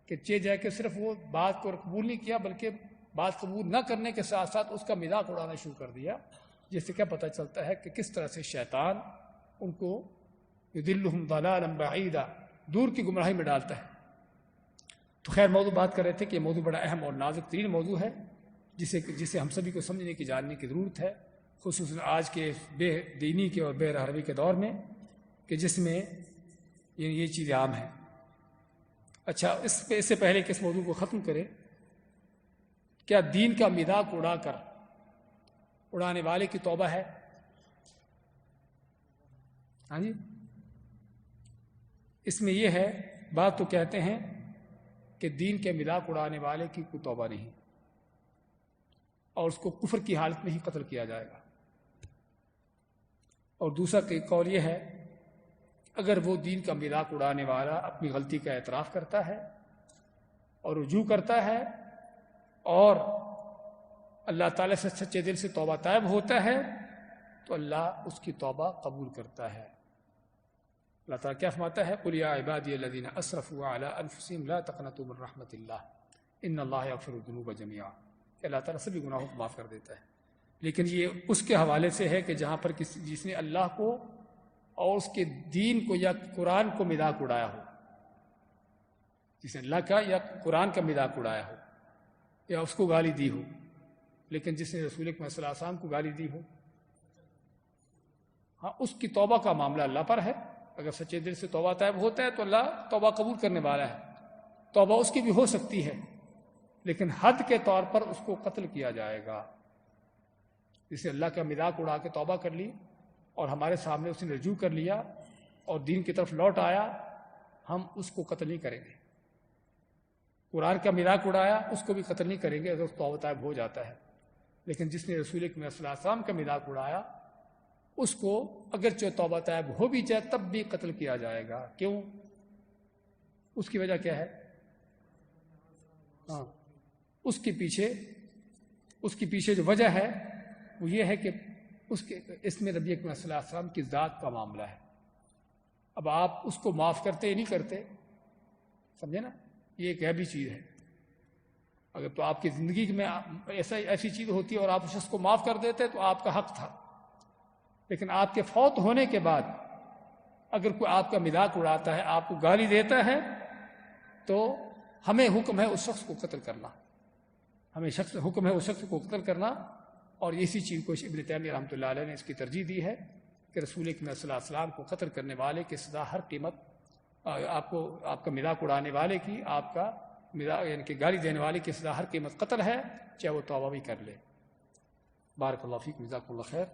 کہ چے جائے کہ صرف وہ بات کو قبول نہیں کیا بلکہ بات قبول نہ کرنے کے ساتھ ساتھ اس کا مذاق اڑانا شروع کر دیا، جس سے کیا پتہ چلتا ہے کہ کس طرح سے شیطان ان کو یضلہم ضلالا بعیدا، دور کی گمراہی میں ڈالتا ہے۔ تو خیر موضوع بات کر رہے تھے کہ یہ موضوع بڑا اہم اور نازک ترین موضوع ہے جسے ہم سبھی کو سمجھنے کی جاننے کی ضرورت ہے، خصوصاً آج کے بے دینی کے اور بے رہبری کے دور میں کہ جس میں یہ چیزیں عام ہیں۔ اچھا، اس سے پہلے کہ اس موضوع کو ختم کرے، کیا دین کا مذاق اڑانے والے کی توبہ ہے؟ ہاں جی، اس میں یہ ہے، بات تو کہتے ہیں کہ دین کے مذاق اڑانے والے کی کوئی توبہ نہیں، اور اس کو کفر کی حالت میں ہی قتل کیا جائے گا۔ اور دوسرا قول یہ ہے، اگر وہ دین کا مذاق اڑانے والا اپنی غلطی کا اعتراف کرتا ہے اور رجوع کرتا ہے اور اللہ تعالیٰ سے سچے دل سے توبہ طائب ہوتا ہے تو اللہ اس کی توبہ قبول کرتا ہے۔ اللہ تعالیٰ کیا فرماتا ہے؟ قُلْ يَا عِبَادِيَ الَّذِينَ أَسْرَفُوا عَلَىٰ أَنفُسِهِمْ لَا تَقْنَطُوا مِن رَحْمَةِ اللَّهِ إِنَّ اللَّهَ يَغْفِرُ الذُّنُوبَ جَمِيعًا، کہ اللہ تعالیٰ سبھی گناہوں کو معاف کر دیتا ہے۔ لیکن یہ اس کے حوالے سے ہے کہ جہاں پر جس نے اللہ کو اور اس کے دین کو یا قرآن کو مذاق اڑایا ہو، جس نے اللہ کا یا قرآن کا مذاق اڑایا ہو یا اس کو گالی دی ہو، لیکن جس نے رسول اکرم صلی اللہ علیہ وسلم کو گالی دی ہو، ہاں اس کی توبہ کا معاملہ اللہ پر ہے۔ اگر سچے دل سے توبہ طائب ہوتا ہے تو اللہ توبہ قبول کرنے والا ہے۔ توبہ اس کی بھی ہو سکتی ہے لیکن حد کے طور پر اس کو قتل کیا جائے گا۔ جسے اللہ کا مذاق اڑا کے توبہ کر لی اور ہمارے سامنے اس نے رجوع کر لیا اور دین کی طرف لوٹ آیا، ہم اس کو قتل نہیں کریں گے۔ قرآن کا مذاق اڑایا اس کو بھی قتل نہیں کریں گے اگر اس توبہ طائب ہو جاتا ہے۔ لیکن جس نے رسول اکرم صلی اللہ علیہ وسلم کا مذاق اڑایا اس کو اگرچہ توبہ طائب ہو بھی جائے تب بھی قتل کیا جائے گا۔ کیوں؟ اس کی وجہ کیا ہے؟ ہاں، اس کے پیچھے جو وجہ ہے وہ یہ ہے کہ اس میں نبی اکرم صلی اللہ علیہ وسلم کی ذات کا معاملہ ہے۔ اب آپ اس کو معاف کرتے نہیں کرتے، سمجھے نا، یہ ایک غیبی چیز ہے۔ اگر تو آپ کی زندگی میں ایسی چیز ہوتی ہے اور آپ اس شخص کو معاف کر دیتے تو آپ کا حق تھا، لیکن آپ کے فوت ہونے کے بعد اگر کوئی آپ کا مذاق اڑاتا ہے، آپ کو گالی دیتا ہے، تو ہمیں حکم ہے اس شخص کو قتل کرنا، حکم ہے اس شخص کو قتل کرنا۔ اور اسی چیز کو ابن تیمیہ رحمۃ اللہ علیہ نے اس کی ترجیح دی ہے کہ رسول اکرم صلی اللہ علیہ وسلم کو قتل کرنے والے کی سزا ہر قیمت، آپ کا مذاق اڑانے والے کی، آپ کا یعنی کہ گالی دینے والے کی سزا ہر قیمت قتل ہے، چاہے وہ توبہ بھی کر لے۔ بارک اللہ فیکم، جزاکم اللہ خیر۔